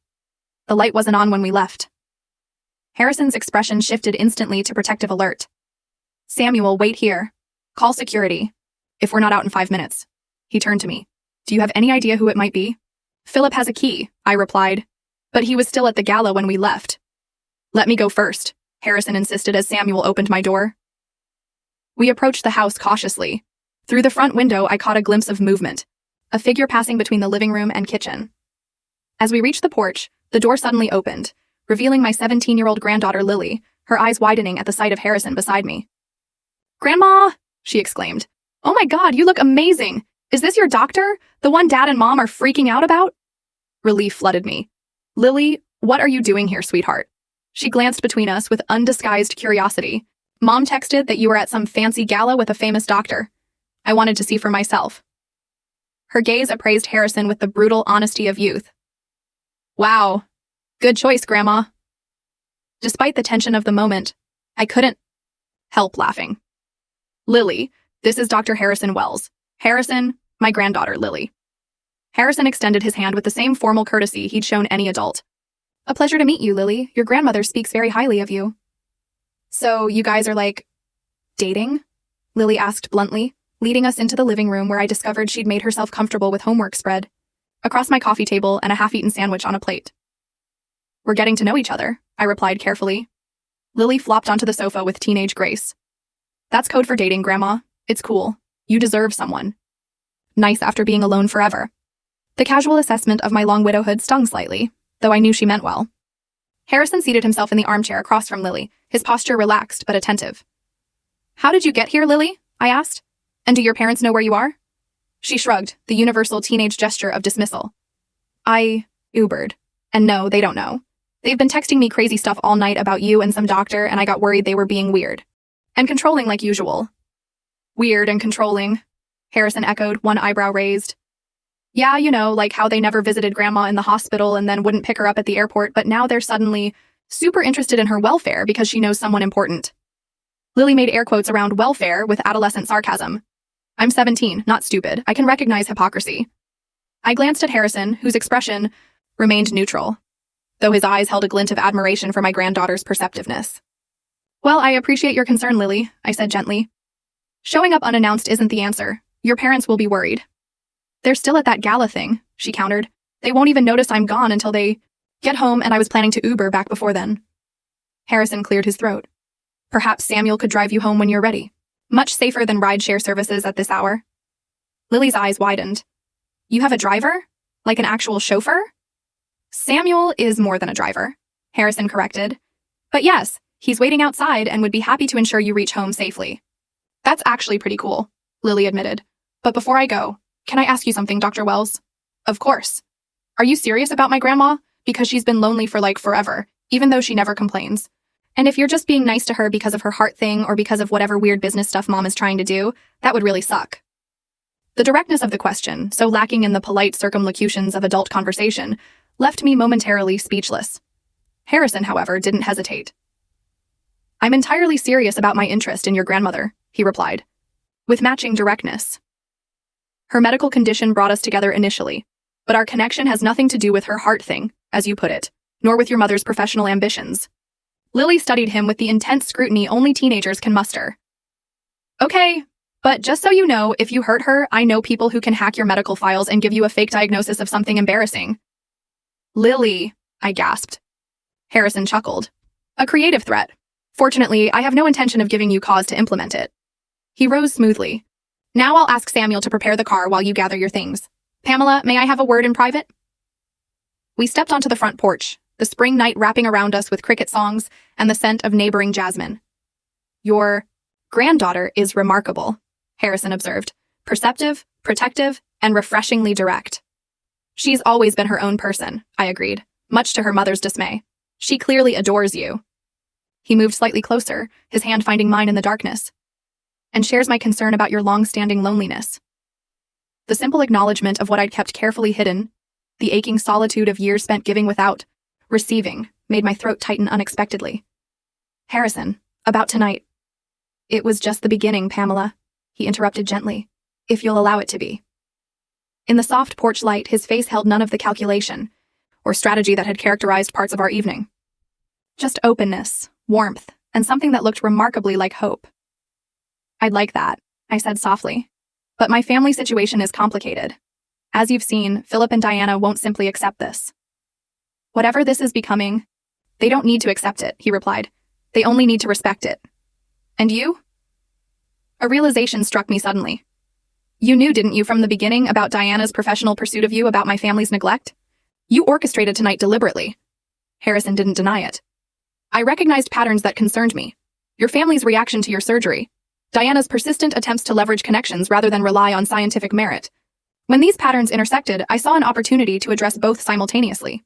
The light wasn't on when we left. Harrison's expression shifted instantly to protective alert. Samuel, wait here. Call security. If we're not out in 5 minutes. He turned to me. Do you have any idea who it might be? Philip has a key, I replied. But he was still at the gala when we left. Let me go first, Harrison insisted as Samuel opened my door. We approached the house cautiously. Through the front window, I caught a glimpse of movement, a figure passing between the living room and kitchen. As we reached the porch, the door suddenly opened, revealing my 17-year-old granddaughter Lily, her eyes widening at the sight of Harrison beside me. Grandma, she exclaimed. Oh my God, you look amazing. Is this your doctor? The one Dad and Mom are freaking out about? Relief flooded me. Lily, what are you doing here, sweetheart? She glanced between us with undisguised curiosity. Mom texted that you were at some fancy gala with a famous doctor. I wanted to see for myself. Her gaze appraised Harrison with the brutal honesty of youth. Wow. Good choice, Grandma. Despite the tension of the moment, I couldn't help laughing. Lily, this is Dr. Harrison Wells. Harrison, my granddaughter, Lily. Harrison extended his hand with the same formal courtesy he'd shown any adult. A pleasure to meet you, Lily. Your grandmother speaks very highly of you. So, you guys are like Dating? Lily asked bluntly, leading us into the living room where I discovered she'd made herself comfortable with homework spread across my coffee table and a half-eaten sandwich on a plate. We're getting to know each other, I replied carefully. Lily flopped onto the sofa with teenage grace. That's code for dating, Grandma. It's cool. You deserve someone. Nice after being alone forever. The casual assessment of my long widowhood stung slightly, though I knew she meant well. Harrison seated himself in the armchair across from Lily, his posture relaxed but attentive. How did you get here, Lily? I asked. And do your parents know where you are? She shrugged, the universal teenage gesture of dismissal. I Ubered. And no, they don't know. They've been texting me crazy stuff all night about you and some doctor, and I got worried they were being weird. And controlling like usual. Weird and controlling, Harrison echoed, one eyebrow raised. Yeah, you know, like how they never visited Grandma in the hospital and then wouldn't pick her up at the airport, but now they're suddenly super interested in her welfare because she knows someone important. Lily made air quotes around welfare with adolescent sarcasm. I'm 17, not stupid. I can recognize hypocrisy. I glanced at Harrison, whose expression remained neutral, though his eyes held a glint of admiration for my granddaughter's perceptiveness. Well, I appreciate your concern, Lily, I said gently. Showing up unannounced isn't the answer. Your parents will be worried. They're still at that gala thing, she countered. They won't even notice I'm gone until they get home, and I was planning to Uber back before then. Harrison cleared his throat. Perhaps Samuel could drive you home when you're ready. Much safer than rideshare services at this hour. Lily's eyes widened. You have a driver? Like an actual chauffeur? Samuel is more than a driver, Harrison corrected. But yes, he's waiting outside and would be happy to ensure you reach home safely. That's actually pretty cool, Lily admitted. But before I go, can I ask you something, Dr. Wells? Of course. Are you serious about my grandma? Because she's been lonely for like forever, even though she never complains. And if you're just being nice to her because of her heart thing or because of whatever weird business stuff Mom is trying to do, that would really suck. The directness of the question, so lacking in the polite circumlocutions of adult conversation, left me momentarily speechless. Harrison, however, didn't hesitate. I'm entirely serious about my interest in your grandmother, he replied, with matching directness. Her medical condition brought us together initially, but our connection has nothing to do with her heart thing, as you put it, nor with your mother's professional ambitions. Lily studied him with the intense scrutiny only teenagers can muster. Okay, but just so you know, if you hurt her, I know people who can hack your medical files and give you a fake diagnosis of something embarrassing. Lily, I gasped. Harrison chuckled. A creative threat. Fortunately, I have no intention of giving you cause to implement it. He rose smoothly. Now I'll ask Samuel to prepare the car while you gather your things. Pamela, may I have a word in private? We stepped onto the front porch, the spring night wrapping around us with cricket songs and the scent of neighboring jasmine. Your granddaughter is remarkable, Harrison observed. Perceptive, protective, and refreshingly direct. She's always been her own person, I agreed, much to her mother's dismay. She clearly adores you. He moved slightly closer, his hand finding mine in the darkness, and shares my concern about your long-standing loneliness. The simple acknowledgement of what I'd kept carefully hidden, the aching solitude of years spent giving without receiving, made my throat tighten unexpectedly. Harrison, about tonight. It was just the beginning, Pamela, he interrupted gently, if you'll allow it to be. In the soft porch light, his face held none of the calculation or strategy that had characterized parts of our evening. Just openness, warmth, and something that looked remarkably like hope. I'd like that, I said softly. But my family situation is complicated. As you've seen, Philip and Diana won't simply accept this. Whatever this is becoming, they don't need to accept it, he replied. They only need to respect it. And you? A realization struck me suddenly. You knew, didn't you, from the beginning about Diana's professional pursuit of you about my family's neglect? You orchestrated tonight deliberately. Harrison didn't deny it. I recognized patterns that concerned me. Your family's reaction to your surgery. Diana's persistent attempts to leverage connections rather than rely on scientific merit. When these patterns intersected, I saw an opportunity to address both simultaneously.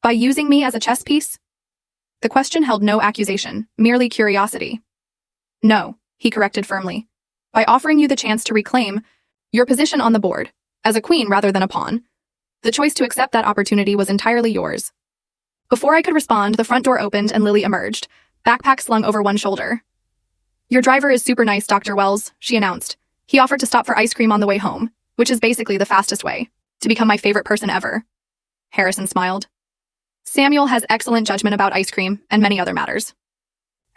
By using me as a chess piece? The question held no accusation, merely curiosity. No, he corrected firmly. By offering you the chance to reclaim your position on the board, as a queen rather than a pawn. The choice to accept that opportunity was entirely yours. Before I could respond, the front door opened and Lily emerged, backpack slung over one shoulder. Your driver is super nice, Dr. Wells, she announced. He offered to stop for ice cream on the way home, which is basically the fastest way to become my favorite person ever. Harrison smiled. Samuel has excellent judgment about ice cream and many other matters.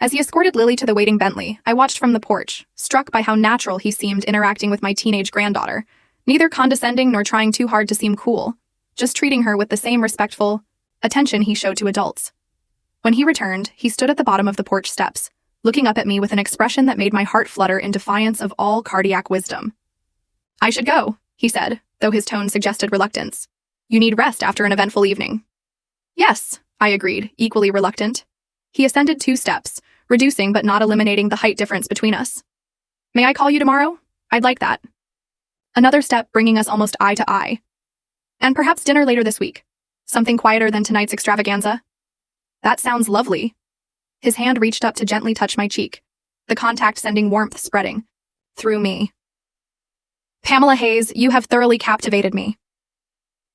As he escorted Lily to the waiting Bentley, I watched from the porch, struck by how natural he seemed interacting with my teenage granddaughter, neither condescending nor trying too hard to seem cool, just treating her with the same respectful attention he showed to adults. When he returned, he stood at the bottom of the porch steps, looking up at me with an expression that made my heart flutter in defiance of all cardiac wisdom. "I should go," he said, though his tone suggested reluctance. "You need rest after an eventful evening." "Yes," I agreed, equally reluctant. He ascended 2 steps, reducing but not eliminating the height difference between us. "May I call you tomorrow? I'd like that." Another step bringing us almost eye to eye. "And perhaps dinner later this week. Something quieter than tonight's extravaganza." "That sounds lovely." His hand reached up to gently touch my cheek, the contact sending warmth spreading through me. "Pamela Hayes, you have thoroughly captivated me."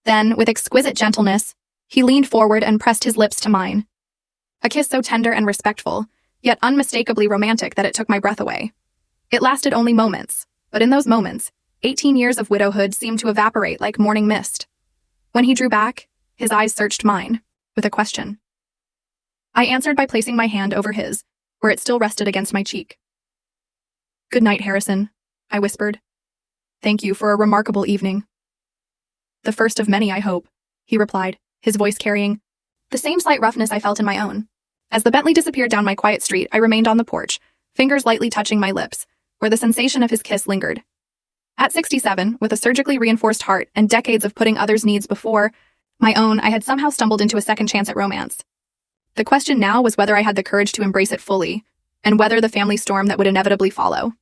Then, with exquisite gentleness, he leaned forward and pressed his lips to mine. A kiss so tender and respectful, yet unmistakably romantic that it took my breath away. It lasted only moments, but in those moments, 18 years of widowhood seemed to evaporate like morning mist. When he drew back, his eyes searched mine, with a question. I answered by placing my hand over his, where it still rested against my cheek. "Good night, Harrison," I whispered. "Thank you for a remarkable evening." "The first of many, I hope," he replied, his voice carrying the same slight roughness I felt in my own. As the Bentley disappeared down my quiet street, I remained on the porch, fingers lightly touching my lips, where the sensation of his kiss lingered. At 67, with a surgically reinforced heart and decades of putting others' needs before my own, I had somehow stumbled into a second chance at romance. The question now was whether I had the courage to embrace it fully, and weather the family storm that would inevitably follow.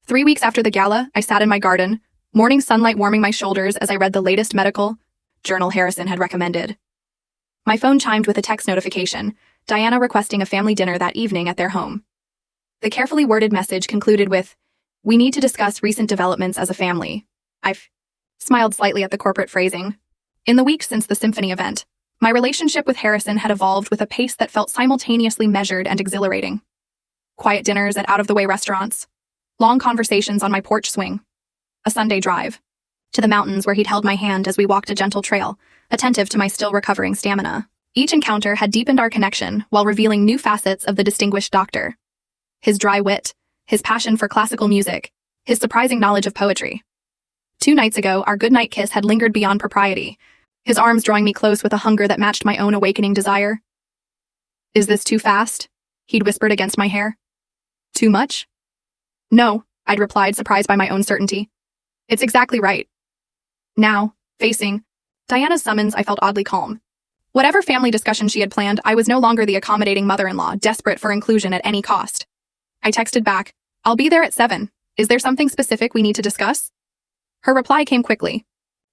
3 weeks after the gala, I sat in my garden, morning sunlight warming my shoulders as I read the latest medical journal Harrison had recommended. My phone chimed with a text notification, Diana requesting a family dinner that evening at their home. The carefully worded message concluded with, "We need to discuss recent developments as a family." I've smiled slightly at the corporate phrasing. In the weeks since the symphony event, my relationship with Harrison had evolved with a pace that felt simultaneously measured and exhilarating. Quiet dinners at out-of-the-way restaurants, long conversations on my porch swing, a Sunday drive to the mountains where he'd held my hand as we walked a gentle trail, attentive to my still recovering stamina. Each encounter had deepened our connection while revealing new facets of the distinguished doctor. His dry wit, his passion for classical music, his surprising knowledge of poetry. 2 nights ago, our goodnight kiss had lingered beyond propriety, his arms drawing me close with a hunger that matched my own awakening desire. "Is this too fast?" he'd whispered against my hair. "Too much?" "No," I'd replied, surprised by my own certainty. "It's exactly right." Now, facing Diana's summons, I felt oddly calm. Whatever family discussion she had planned, I was no longer the accommodating mother-in-law, desperate for inclusion at any cost. I texted back, "I'll be there at 7. Is there something specific we need to discuss?" Her reply came quickly.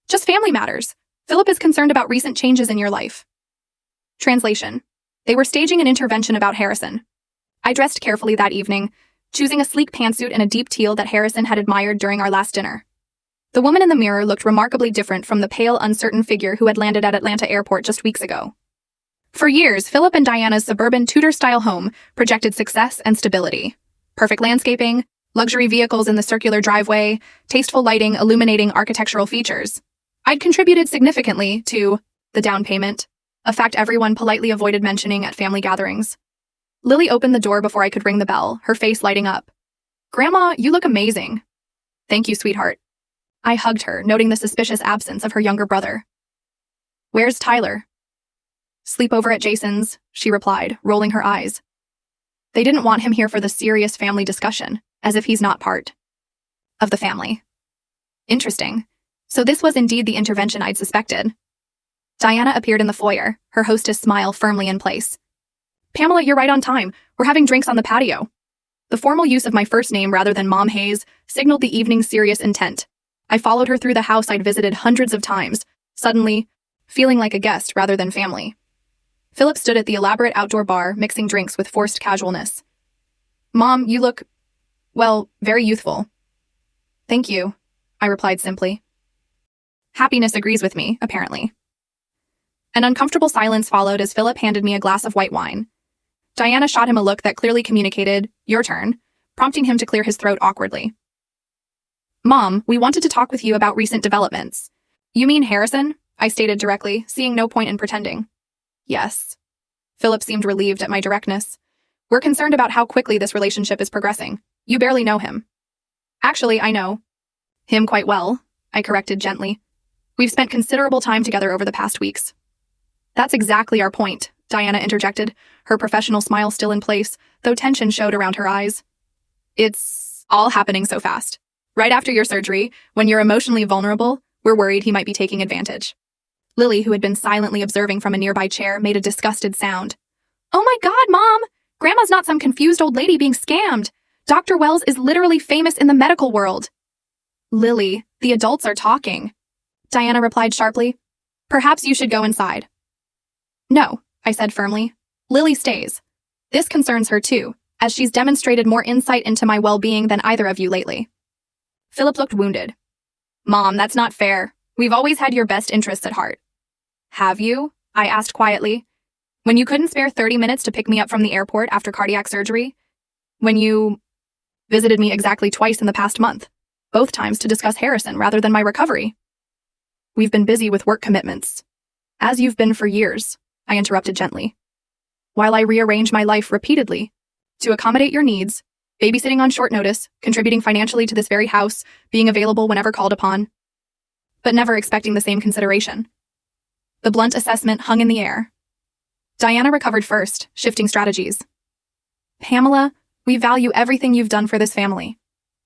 "Just family matters. Philip is concerned about recent changes in your life." Translation. They were staging an intervention about Harrison. I dressed carefully that evening, choosing a sleek pantsuit and a deep teal that Harrison had admired during our last dinner. The woman in the mirror looked remarkably different from the pale, uncertain figure who had landed at Atlanta Airport just weeks ago. For years, Philip and Diana's suburban Tudor-style home projected success and stability. Perfect landscaping, luxury vehicles in the circular driveway, tasteful lighting illuminating architectural features. I'd contributed significantly to the down payment, a fact everyone politely avoided mentioning at family gatherings. Lily opened the door before I could ring the bell, her face lighting up. "Grandma, you look amazing." "Thank you, sweetheart." I hugged her, noting the suspicious absence of her younger brother. "Where's Tyler?" "Sleep over at Jason's," she replied, rolling her eyes. They didn't want him here for the serious family discussion, as if he's not part of the family. Interesting. So this was indeed the intervention I'd suspected. Diana appeared in the foyer, her hostess smile firmly in place. "Pamela, you're right on time. We're having drinks on the patio." The formal use of my first name rather than Mom Hayes signaled the evening's serious intent. I followed her through the house I'd visited hundreds of times, suddenly feeling like a guest rather than family. Philip stood at the elaborate outdoor bar, mixing drinks with forced casualness. "Mom, you look, well, very youthful." "Thank you," I replied simply. Happiness agrees with me, apparently. An uncomfortable silence followed as Philip handed me a glass of white wine. Diana shot him a look that clearly communicated, "Your turn," prompting him to clear his throat awkwardly. "Mom, we wanted to talk with you about recent developments." "You mean Harrison?" I stated directly, seeing no point in pretending. "Yes." Philip seemed relieved at my directness. We're concerned about how quickly this relationship is progressing. You barely know him. Actually, I know him quite well, I corrected gently. We've spent considerable time together over the past weeks. That's exactly our point, Diana interjected, her professional smile still in place, though tension showed around her eyes. It's all happening so fast. Right after your surgery, when you're emotionally vulnerable, we're worried he might be taking advantage. Lily, who had been silently observing from a nearby chair, made a disgusted sound. Oh my God, Mom! Grandma's not some confused old lady being scammed. Dr. Wells is literally famous in the medical world. Lily, the adults are talking, Diana replied sharply. Perhaps you should go inside. No, I said firmly. Lily stays. This concerns her too, as she's demonstrated more insight into my well-being than either of you lately. Philip looked wounded. Mom, that's not fair. We've always had your best interests at heart. Have you? I asked quietly. When you couldn't spare 30 minutes to pick me up from the airport after cardiac surgery? When you visited me exactly twice in the past month, both times to discuss Harrison rather than my recovery? We've been busy with work commitments. As you've been for years, I interrupted gently. While I rearrange my life repeatedly to accommodate your needs, babysitting on short notice, contributing financially to this very house, being available whenever called upon, but never expecting the same consideration. The blunt assessment hung in the air. Diana recovered first, shifting strategies. Pamela, we value everything you've done for this family.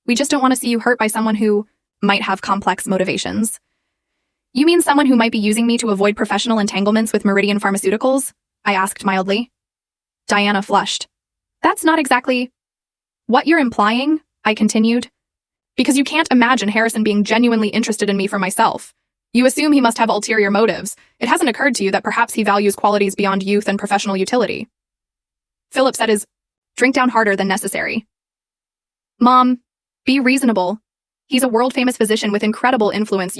We just don't want to see you hurt by someone who might have complex motivations. You mean someone who might be using me to avoid professional entanglements with Meridian Pharmaceuticals? I asked mildly. Diana flushed. That's not exactly what you're implying, I continued. Because you can't imagine Harrison being genuinely interested in me for myself. You assume he must have ulterior motives. It hasn't occurred to you that perhaps he values qualities beyond youth and professional utility. Philip said his drink down harder than necessary. Mom, be reasonable. He's a world-famous physician with incredible influence.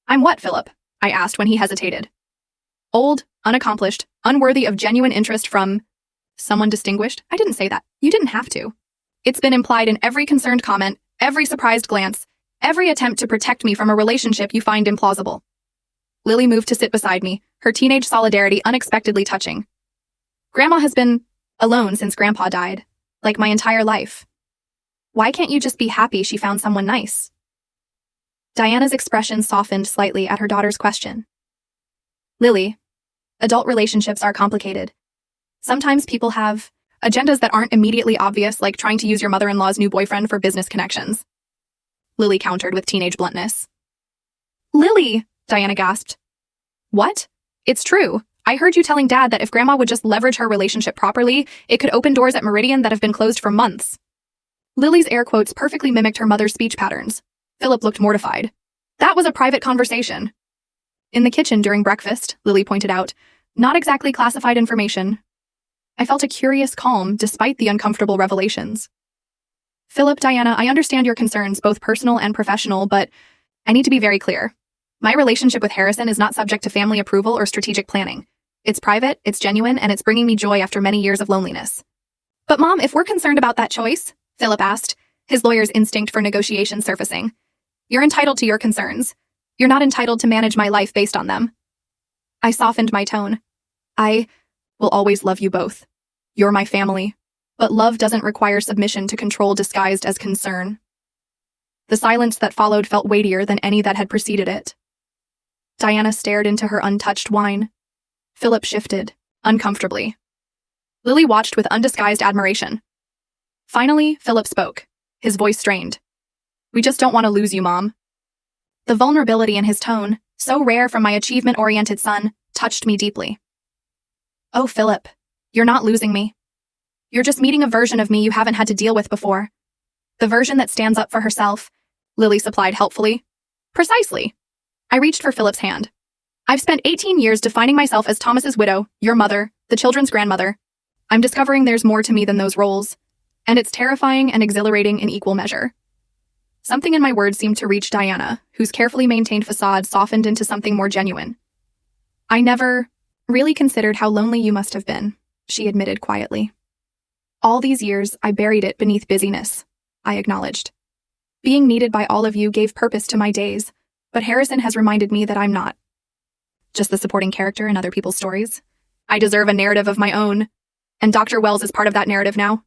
I'm what, Philip? I asked when he hesitated. Old, unaccomplished, unworthy of genuine interest from someone distinguished? I didn't say that. You didn't have to. It's been implied in every concerned comment, every surprised glance, every attempt to protect me from a relationship you find implausible. Lily moved to sit beside me, her teenage solidarity unexpectedly touching. Grandma has been alone since Grandpa died, like my entire life. Why can't you just be happy she found someone nice? Diana's expression softened slightly at her daughter's question. Lily, adult relationships are complicated. Sometimes people have agendas that aren't immediately obvious, like trying to use your mother-in-law's new boyfriend for business connections. Lily countered with teenage bluntness. Lily, Diana gasped. What? It's true. I heard you telling Dad that if Grandma would just leverage her relationship properly, it could open doors at Meridian that have been closed for months. Lily's air quotes perfectly mimicked her mother's speech patterns. Philip looked mortified. That was a private conversation. In the kitchen during breakfast, Lily pointed out, not exactly classified information. I felt a curious calm despite the uncomfortable revelations. Philip, Diana, I understand your concerns, both personal and professional, but I need to be very clear. My relationship with Harrison is not subject to family approval or strategic planning. It's private, it's genuine, and it's bringing me joy after many years of loneliness. But Mom, if we're concerned about that choice, Philip asked, his lawyer's instinct for negotiation surfacing. You're entitled to your concerns. You're not entitled to manage my life based on them. I softened my tone. I will always love you both. You're my family. But love doesn't require submission to control disguised as concern. The silence that followed felt weightier than any that had preceded it. Diana stared into her untouched wine. Philip shifted, uncomfortably. Lily watched with undisguised admiration. Finally, Philip spoke, his voice strained. We just don't want to lose you, Mom. The vulnerability in his tone, so rare from my achievement-oriented son, touched me deeply. Oh, Philip, you're not losing me. You're just meeting a version of me you haven't had to deal with before. The version that stands up for herself, Lily supplied helpfully. Precisely. I reached for Philip's hand. I've spent 18 years defining myself as Thomas's widow, your mother, the children's grandmother. I'm discovering there's more to me than those roles, and it's terrifying and exhilarating in equal measure. Something in my words seemed to reach Diana, whose carefully maintained facade softened into something more genuine. I never really considered how lonely you must have been, she admitted quietly. All these years, I buried it beneath busyness, I acknowledged. Being needed by all of you gave purpose to my days, but Harrison has reminded me that I'm not just the supporting character in other people's stories. I deserve a narrative of my own, And Dr. Wells is part of that narrative now?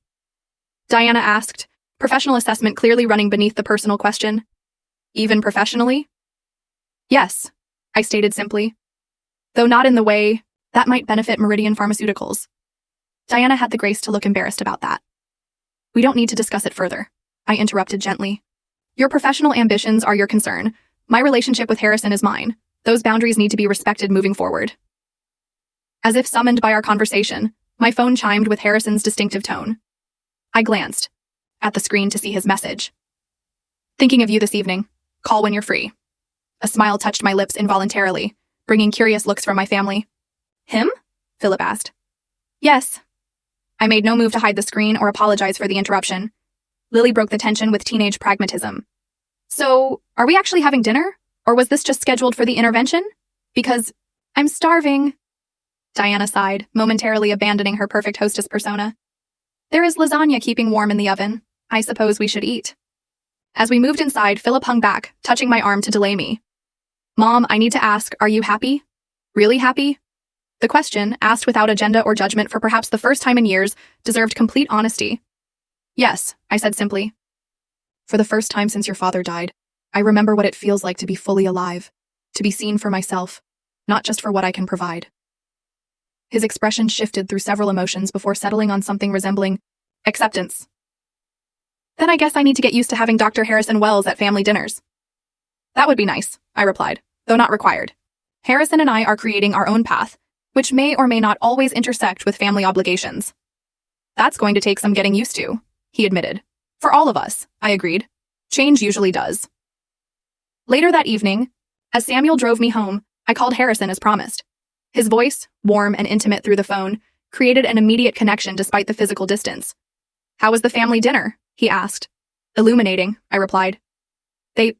Diana asked, professional assessment clearly running beneath the personal question. Even professionally? Yes, I stated simply. Though not in the way that might benefit Meridian Pharmaceuticals. Diana had the grace to look embarrassed about that. We don't need to discuss it further, I interrupted gently. Your professional ambitions are your concern. My relationship with Harrison is mine. Those boundaries need to be respected moving forward. As if summoned by our conversation, my phone chimed with Harrison's distinctive tone. I glanced at the screen to see his message. Thinking of you this evening. Call when you're free. A smile touched my lips involuntarily, bringing curious looks from my family. Him? Philip asked. Yes. I made no move to hide the screen or apologize for the interruption. Lily broke the tension with teenage pragmatism. So, are we actually having dinner? Or was this just scheduled for the intervention? Because I'm starving. Diana sighed, momentarily abandoning her perfect hostess persona. There is lasagna keeping warm in the oven. I suppose we should eat. As we moved inside, Philip hung back, touching my arm to delay me. Mom, I need to ask, are you happy? Really happy? The question, asked without agenda or judgment for perhaps the first time in years, deserved complete honesty. Yes, I said simply. For the first time since your father died, I remember what it feels like to be fully alive, to be seen for myself, not just for what I can provide. His expression shifted through several emotions before settling on something resembling acceptance. Then I guess I need to get used to having Dr. Harrison Wells at family dinners. That would be nice, I replied, though not required. Harrison and I are creating our own path, which may or may not always intersect with family obligations. That's going to take some getting used to, he admitted. For all of us, I agreed. Change usually does. Later that evening, as Samuel drove me home, I called Harrison as promised. His voice, warm and intimate through the phone, created an immediate connection despite the physical distance. How was the family dinner? He asked. Illuminating, I replied. They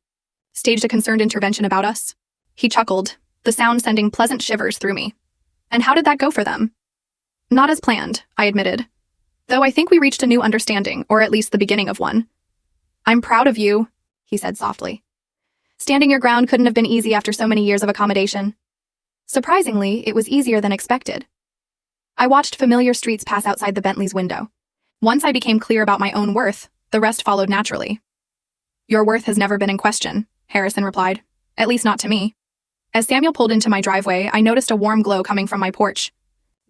staged a concerned intervention about us. He chuckled, the sound sending pleasant shivers through me. And how did that go for them? Not as planned, I admitted. Though I think we reached a new understanding, or at least the beginning of one. I'm proud of you, he said softly. Standing your ground couldn't have been easy after so many years of accommodation. Surprisingly, it was easier than expected. I watched familiar streets pass outside the Bentley's window. Once I became clear about my own worth, the rest followed naturally. Your worth has never been in question, Harrison replied. At least not to me. As Samuel pulled into my driveway, I noticed a warm glow coming from my porch.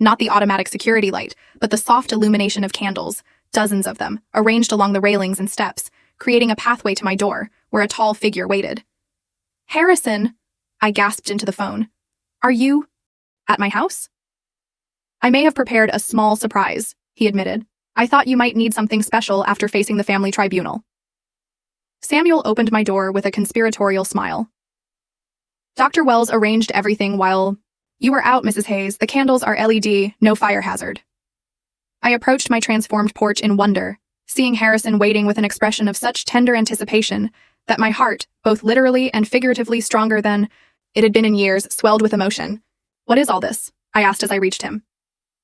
Not the automatic security light, but the soft illumination of candles, dozens of them, arranged along the railings and steps, creating a pathway to my door, where a tall figure waited. Harrison, I gasped into the phone. Are you at my house? I may have prepared a small surprise, he admitted. I thought you might need something special after facing the family tribunal. Samuel opened my door with a conspiratorial smile. Dr. Wells arranged everything while you were out, Mrs. Hayes. The candles are LED, no fire hazard. I approached my transformed porch in wonder, seeing Harrison waiting with an expression of such tender anticipation that my heart, both literally and figuratively stronger than it had been in years, swelled with emotion. What is all this? I asked as I reached him.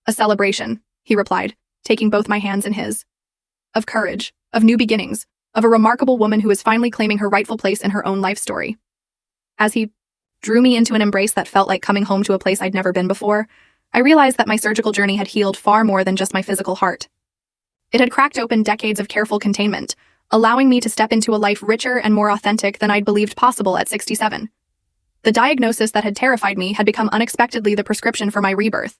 A celebration, he replied, taking both my hands in his. Of courage, of new beginnings, of a remarkable woman who is finally claiming her rightful place in her own life story. As he drew me into an embrace that felt like coming home to a place I'd never been before, I realized that my surgical journey had healed far more than just my physical heart. It had cracked open decades of careful containment, allowing me to step into a life richer and more authentic than I'd believed possible at 67. The diagnosis that had terrified me had become unexpectedly the prescription for my rebirth.